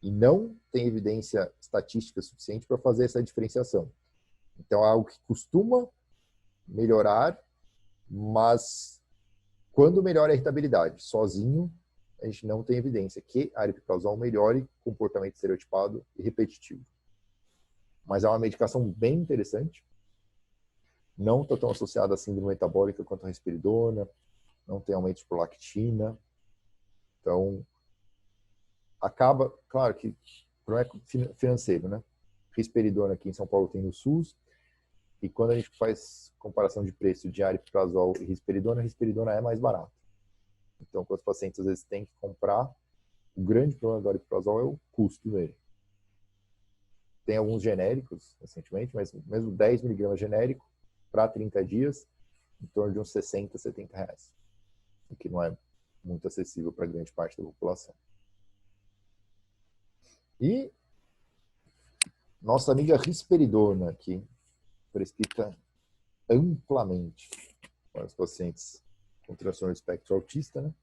E não tem evidência estatística suficiente para fazer essa diferenciação. Então é algo que costuma melhorar, mas quando melhora a irritabilidade sozinho, a gente não tem evidência que a aripiprazol melhore comportamento estereotipado e repetitivo. Mas é uma medicação bem interessante. Não está tão associada à síndrome metabólica quanto a risperidona. Não tem aumento de prolactina. Então, acaba, claro que o problema é financeiro, né? Risperidona aqui em São Paulo tem no SUS. E quando a gente faz comparação de preço de aripiprazol e risperidona é mais barato. Então, quando os pacientes às vezes têm que comprar, o grande problema do aripiprazol é o custo dele. Tem alguns genéricos, recentemente, mas mesmo 10 mg genérico, para 30 dias, em torno de uns 60, 70 reais. O que não é muito acessível para grande parte da população. E nossa amiga risperidona aqui, prescrita amplamente para os pacientes com transtorno do espectro autista, né?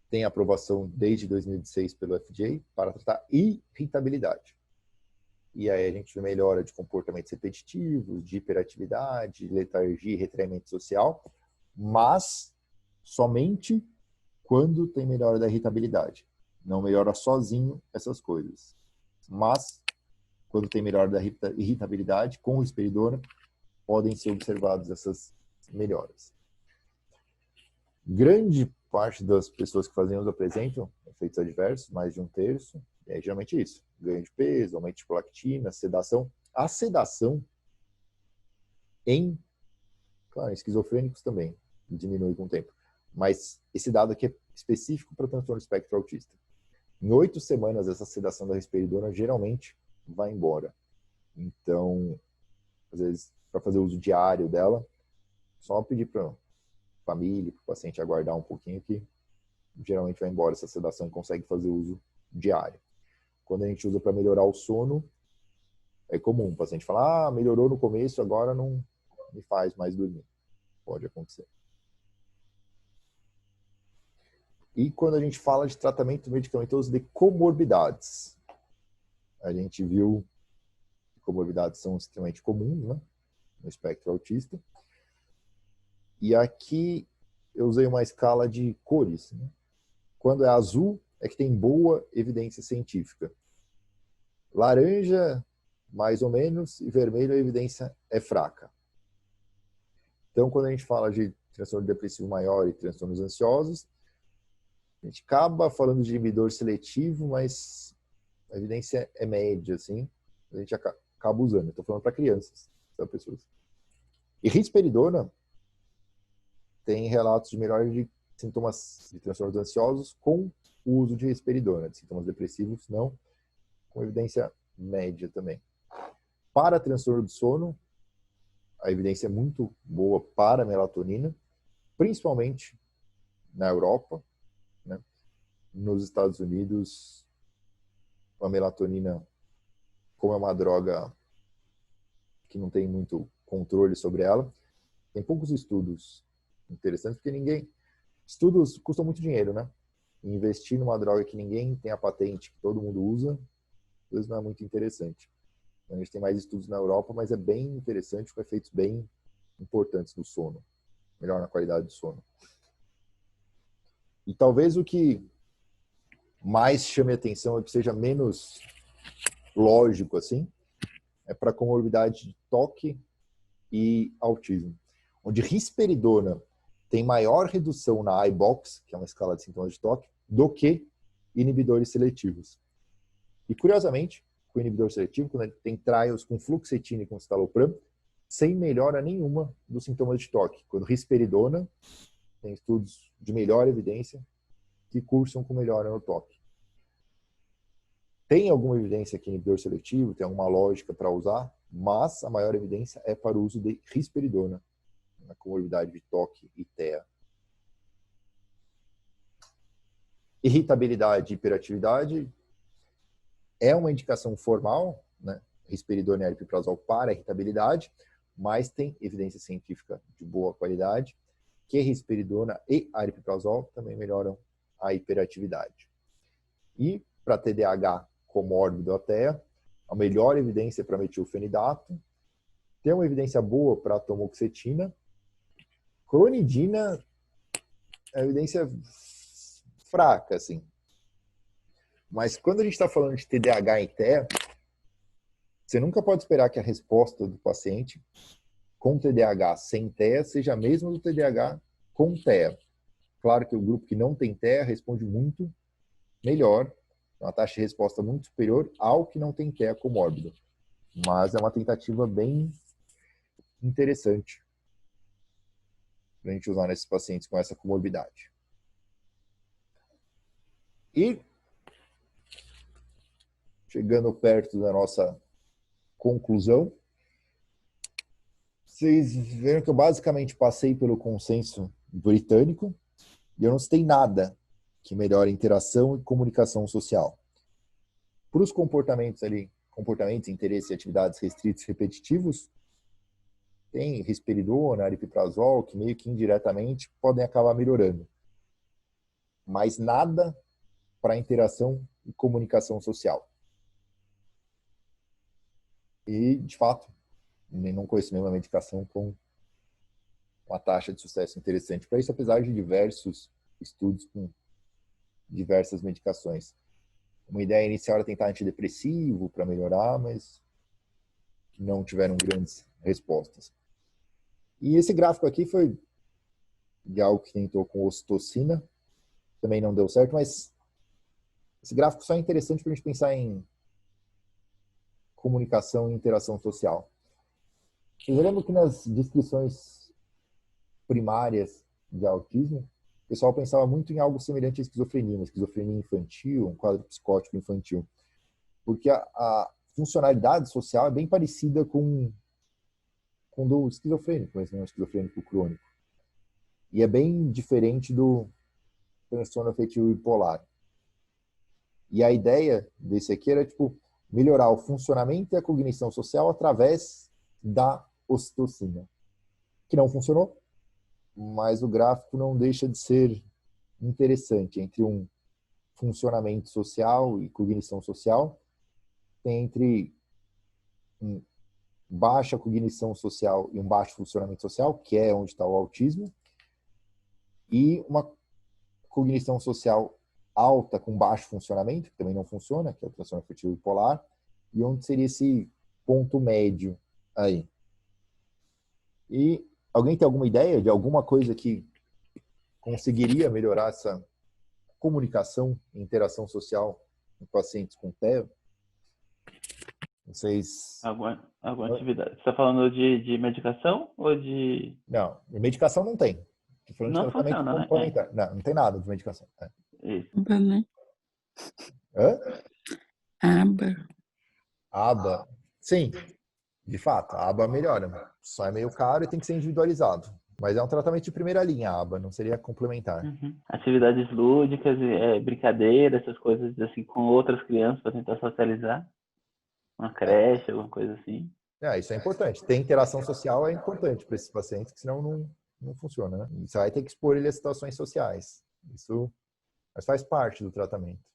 Tem aprovação desde 2006 pelo FDA para tratar irritabilidade. E aí a gente melhora de comportamentos repetitivos, de hiperatividade, letargia e retraimento social, mas somente quando tem melhora da irritabilidade. Não melhora sozinho essas coisas. Mas, quando tem melhora da irritabilidade, com risperidona, podem ser observadas essas melhoras. Grande parte das pessoas que fazem uso apresentam efeitos adversos, mais de um terço. E é geralmente isso. Ganho de peso, aumento de prolactina, sedação. A sedação Claro, em esquizofrênicos também diminui com o tempo. Mas esse dado aqui é específico para transtorno do espectro autista. Em 8 semanas, essa sedação da risperidona geralmente vai embora. Então, às vezes, para fazer uso diário dela, só pedir para a família, para o paciente aguardar um pouquinho que geralmente vai embora essa sedação e consegue fazer uso diário. Quando a gente usa para melhorar o sono, é comum o paciente falar, melhorou no começo, agora não me faz mais dormir. Pode acontecer. E quando a gente fala de tratamento medicamentoso de comorbidades, a gente viu que comorbidades são extremamente comuns, né, no espectro autista. E aqui eu usei uma escala de cores, né? Quando é azul, é que tem boa evidência científica. Laranja, mais ou menos, e vermelho, a evidência é fraca. Então, quando a gente fala de transtorno depressivo maior e transtornos ansiosos, a gente acaba falando de inibidor seletivo, mas a evidência é média, assim. A gente acaba usando. Estou falando para crianças, para pessoas. E risperidona tem relatos de melhora de sintomas de transtornos ansiosos com o uso de risperidona. De sintomas depressivos, não. Com evidência média também. Para transtorno do sono, a evidência é muito boa para a melatonina, principalmente na Europa, né? Nos Estados Unidos, a melatonina, como é uma droga que não tem muito controle sobre ela, tem poucos estudos interessantes, porque estudos custam muito dinheiro, né? E investir numa droga que ninguém tem a patente, que todo mundo usa, às vezes não é muito interessante. A gente tem mais estudos na Europa, mas é bem interessante, com efeitos bem importantes no sono. Melhor na qualidade do sono. E talvez o que mais chame atenção e que seja menos lógico, assim, é para comorbidade de toque e autismo. Onde risperidona tem maior redução na iBox, que é uma escala de sintomas de toque, do que inibidores seletivos. E, curiosamente, com inibidor seletivo, quando a gente tem trials com fluoxetina e com citalopram, sem melhora nenhuma dos sintomas de toque. Quando risperidona, tem estudos de melhor evidência que cursam com melhora no toque. Tem alguma evidência que inibidor seletivo, tem alguma lógica para usar, mas a maior evidência é para o uso de risperidona na comorbidade de toque e TEA. Irritabilidade e hiperatividade é uma indicação formal, né? Risperidona e aripiprazol para irritabilidade, mas tem evidência científica de boa qualidade que risperidona e aripiprazol também melhoram a hiperatividade. E para TDAH comórbido a TEA, a melhor evidência é para metilfenidato, tem uma evidência boa para atomoxetina, clonidina é evidência fraca, assim. Mas quando a gente está falando de TDAH em TEA, você nunca pode esperar que a resposta do paciente com TDAH sem TEA seja a mesma do TDAH com TEA. Claro que o grupo que não tem TEA responde muito melhor, uma taxa de resposta muito superior ao que não tem TEA comórbido. Mas é uma tentativa bem interessante para a gente usar nesses pacientes com essa comorbidade. E chegando perto da nossa conclusão, vocês viram que eu basicamente passei pelo consenso britânico e eu não citei nada que melhore interação e comunicação social. Para os comportamentos, interesses e atividades restritos e repetitivos, tem risperidona, aripiprazol, que meio que indiretamente podem acabar melhorando. Mas nada para interação e comunicação social. E, de fato, não conheço nenhuma medicação com uma taxa de sucesso interessante para isso, apesar de diversos estudos com diversas medicações. Uma ideia inicial era tentar antidepressivo para melhorar, mas não tiveram grandes respostas. E esse gráfico aqui foi de algo que tentou com ocitocina, também não deu certo, mas esse gráfico só é interessante para a gente pensar em comunicação e interação social. Eu lembro que nas descrições primárias de autismo, o pessoal pensava muito em algo semelhante à esquizofrenia, uma esquizofrenia infantil, um quadro psicótico infantil. Porque a funcionalidade social é bem parecida com do esquizofrênico, mas não é esquizofrênico crônico. E é bem diferente do transtorno afetivo bipolar. E a ideia desse aqui era, tipo, melhorar o funcionamento e a cognição social através da ocitocina. Que não funcionou, mas o gráfico não deixa de ser interessante. Entre um funcionamento social e cognição social, tem entre baixa cognição social e um baixo funcionamento social, que é onde está o autismo, e uma cognição social alta com baixo funcionamento, que também não funciona, que é o transtorno afetivo bipolar, e onde seria esse ponto médio aí. E alguém tem alguma ideia de alguma coisa que conseguiria melhorar essa comunicação e interação social em pacientes com TEA? Vocês... Alguma atividade. Você está falando de medicação ou de... Não, medicação não tem. Estou falando de Não tratamento funciona, né? complementar. Não, não tem nada de medicação. Isso. Aba, né? Hã? Aba. Aba. Sim, de fato, a aba melhora. Só é meio caro e tem que ser individualizado. Mas é um tratamento de primeira linha, a aba, não seria complementar. Atividades lúdicas, brincadeiras, essas coisas assim com outras crianças para tentar socializar. Uma creche, alguma coisa assim. Isso é importante. Ter interação social é importante para esses pacientes, que senão não funciona, né? Você vai ter que expor ele a situações sociais. Isso mas faz parte do tratamento.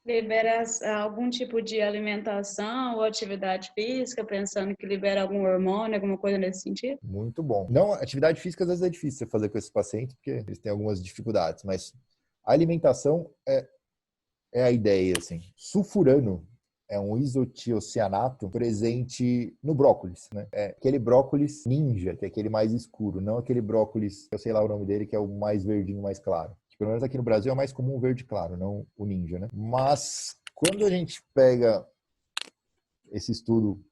Libera algum tipo de alimentação ou atividade física, pensando que libera algum hormônio, alguma coisa nesse sentido? Muito bom. Não, atividade física às vezes é difícil você fazer com esses pacientes, porque eles têm algumas dificuldades, mas a alimentação é a ideia, assim. Sulfurano é um isotiocianato presente no brócolis, né? É aquele brócolis ninja, que é aquele mais escuro, não aquele brócolis, eu sei lá o nome dele, que é o mais verdinho, mais claro. Pelo menos aqui no Brasil é mais comum o verde claro, não o ninja, né? Mas quando a gente pega esse estudo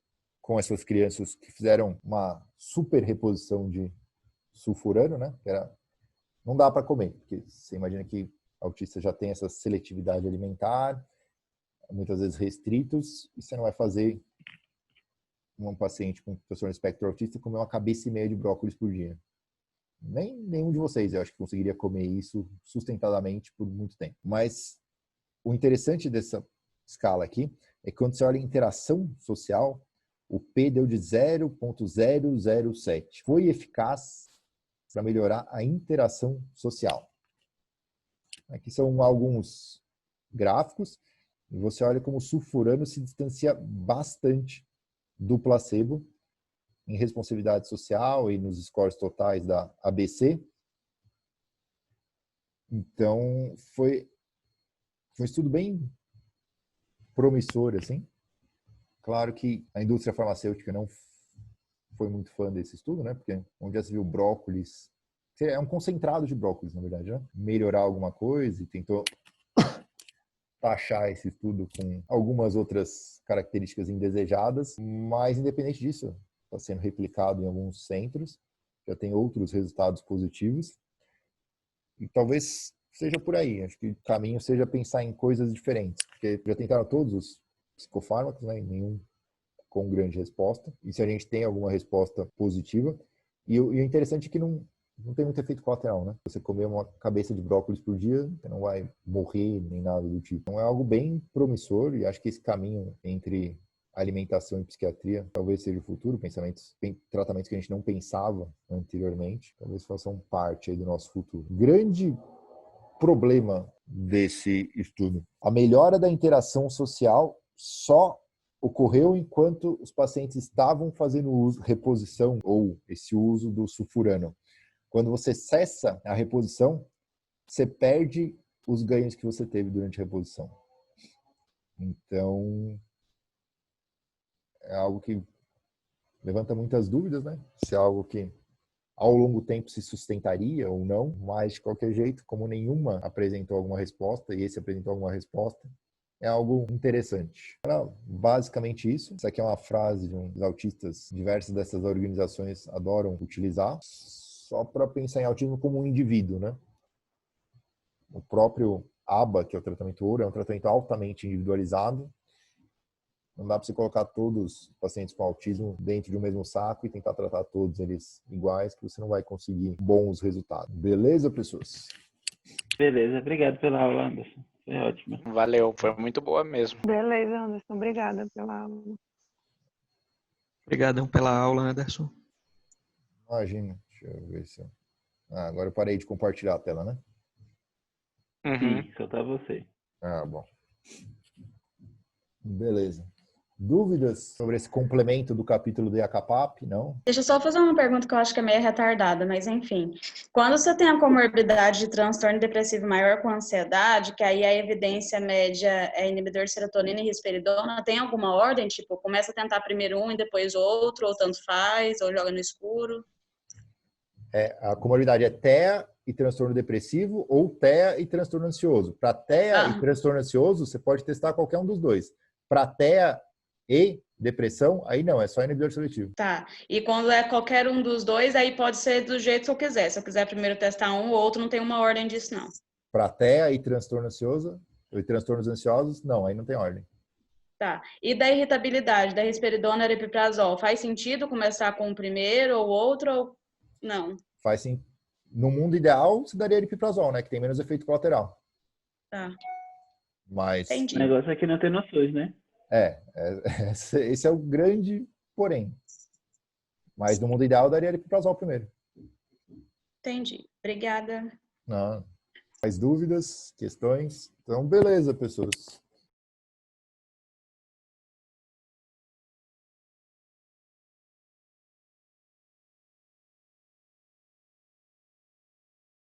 com essas crianças que fizeram uma super reposição de sulfurano, né? Que não dá para comer, porque você imagina que autista já tem essa seletividade alimentar, muitas vezes restritos, e você não vai fazer um paciente com transtorno espectro autista comer uma cabeça e meia de brócolis por dia. Nenhum de vocês, eu acho que conseguiria comer isso sustentadamente por muito tempo. Mas o interessante dessa escala aqui é que quando você olha a interação social, o P deu de 0,007. Foi eficaz para melhorar a interação social. Aqui são alguns gráficos. E você olha como o sulfurano se distancia bastante do placebo em responsividade social e nos scores totais da ABC. Então, foi um estudo bem promissor, assim. Claro que a indústria farmacêutica não foi muito fã desse estudo, né? Porque onde já se viu brócolis... É um concentrado de brócolis, na verdade, né? Melhorar alguma coisa e tentou taxar esse estudo com algumas outras características indesejadas, mas independente disso, está sendo replicado em alguns centros, já tem outros resultados positivos, e talvez seja por aí. Acho que o caminho seja pensar em coisas diferentes, porque já tentaram todos os psicofármacos, né, e nenhum com grande resposta, e se a gente tem alguma resposta positiva, e o interessante é que não tem muito efeito colateral, né? Você comer uma cabeça de brócolis por dia, você não vai morrer nem nada do tipo. Então é algo bem promissor e acho que esse caminho entre alimentação e psiquiatria talvez seja o futuro, tratamentos que a gente não pensava anteriormente, talvez façam parte aí do nosso futuro. Grande problema desse estudo: a melhora da interação social só ocorreu enquanto os pacientes estavam fazendo reposição ou esse uso do sulfurano. Quando você cessa a reposição, você perde os ganhos que você teve durante a reposição. Então, é algo que levanta muitas dúvidas, né? Se é algo que ao longo do tempo se sustentaria ou não, mas de qualquer jeito, como nenhuma apresentou alguma resposta, e esse apresentou alguma resposta, é algo interessante. Era basicamente isso. Isso aqui é uma frase de um dos autistas. Diversas dessas organizações adoram utilizar. Só para pensar em autismo como um indivíduo, né? O próprio ABA, que é o tratamento ouro, é um tratamento altamente individualizado. Não dá para você colocar todos os pacientes com autismo dentro de um mesmo saco e tentar tratar todos eles iguais, que você não vai conseguir bons resultados. Beleza, pessoas? Beleza, obrigado pela aula, Anderson. Foi ótimo. Valeu, foi muito boa mesmo. Beleza, Anderson. Obrigada pela aula. Obrigadão pela aula, Anderson. Imagina. Deixa eu ver se eu... agora eu parei de compartilhar a tela, né? Uhum. Sim, só tá você. Bom. Beleza. Dúvidas sobre esse complemento do capítulo do IACAPAP? Não? Deixa eu só fazer uma pergunta que eu acho que é meio retardada, mas enfim. Quando você tem a comorbidade de transtorno depressivo maior com ansiedade, que aí a evidência média é inibidor de serotonina e risperidona, tem alguma ordem? Tipo, começa a tentar primeiro um e depois outro, ou tanto faz, ou joga no escuro? A comorbidade é TEA e transtorno depressivo ou TEA e transtorno ansioso. Para TEA e transtorno ansioso, você pode testar qualquer um dos dois. Para TEA e depressão, aí não, é só inibidor seletivo. Tá. E quando é qualquer um dos dois, aí pode ser do jeito que eu quiser. Se eu quiser primeiro testar um, o outro não tem uma ordem disso, não. Para TEA e transtorno ansioso, e transtornos ansiosos, não, aí não tem ordem. Tá. E da irritabilidade, da risperidona e aripiprazol, faz sentido começar com o primeiro ou outro ou não? Faz sim. No mundo ideal, você daria aripiprazol, né? Que tem menos efeito colateral. Tá. Mas... Entendi. O negócio é que não tem noções, né? Esse é o grande porém. Mas no mundo ideal, eu daria aripiprazol primeiro. Entendi. Obrigada. Não. Mais dúvidas, questões? Então, beleza, pessoas.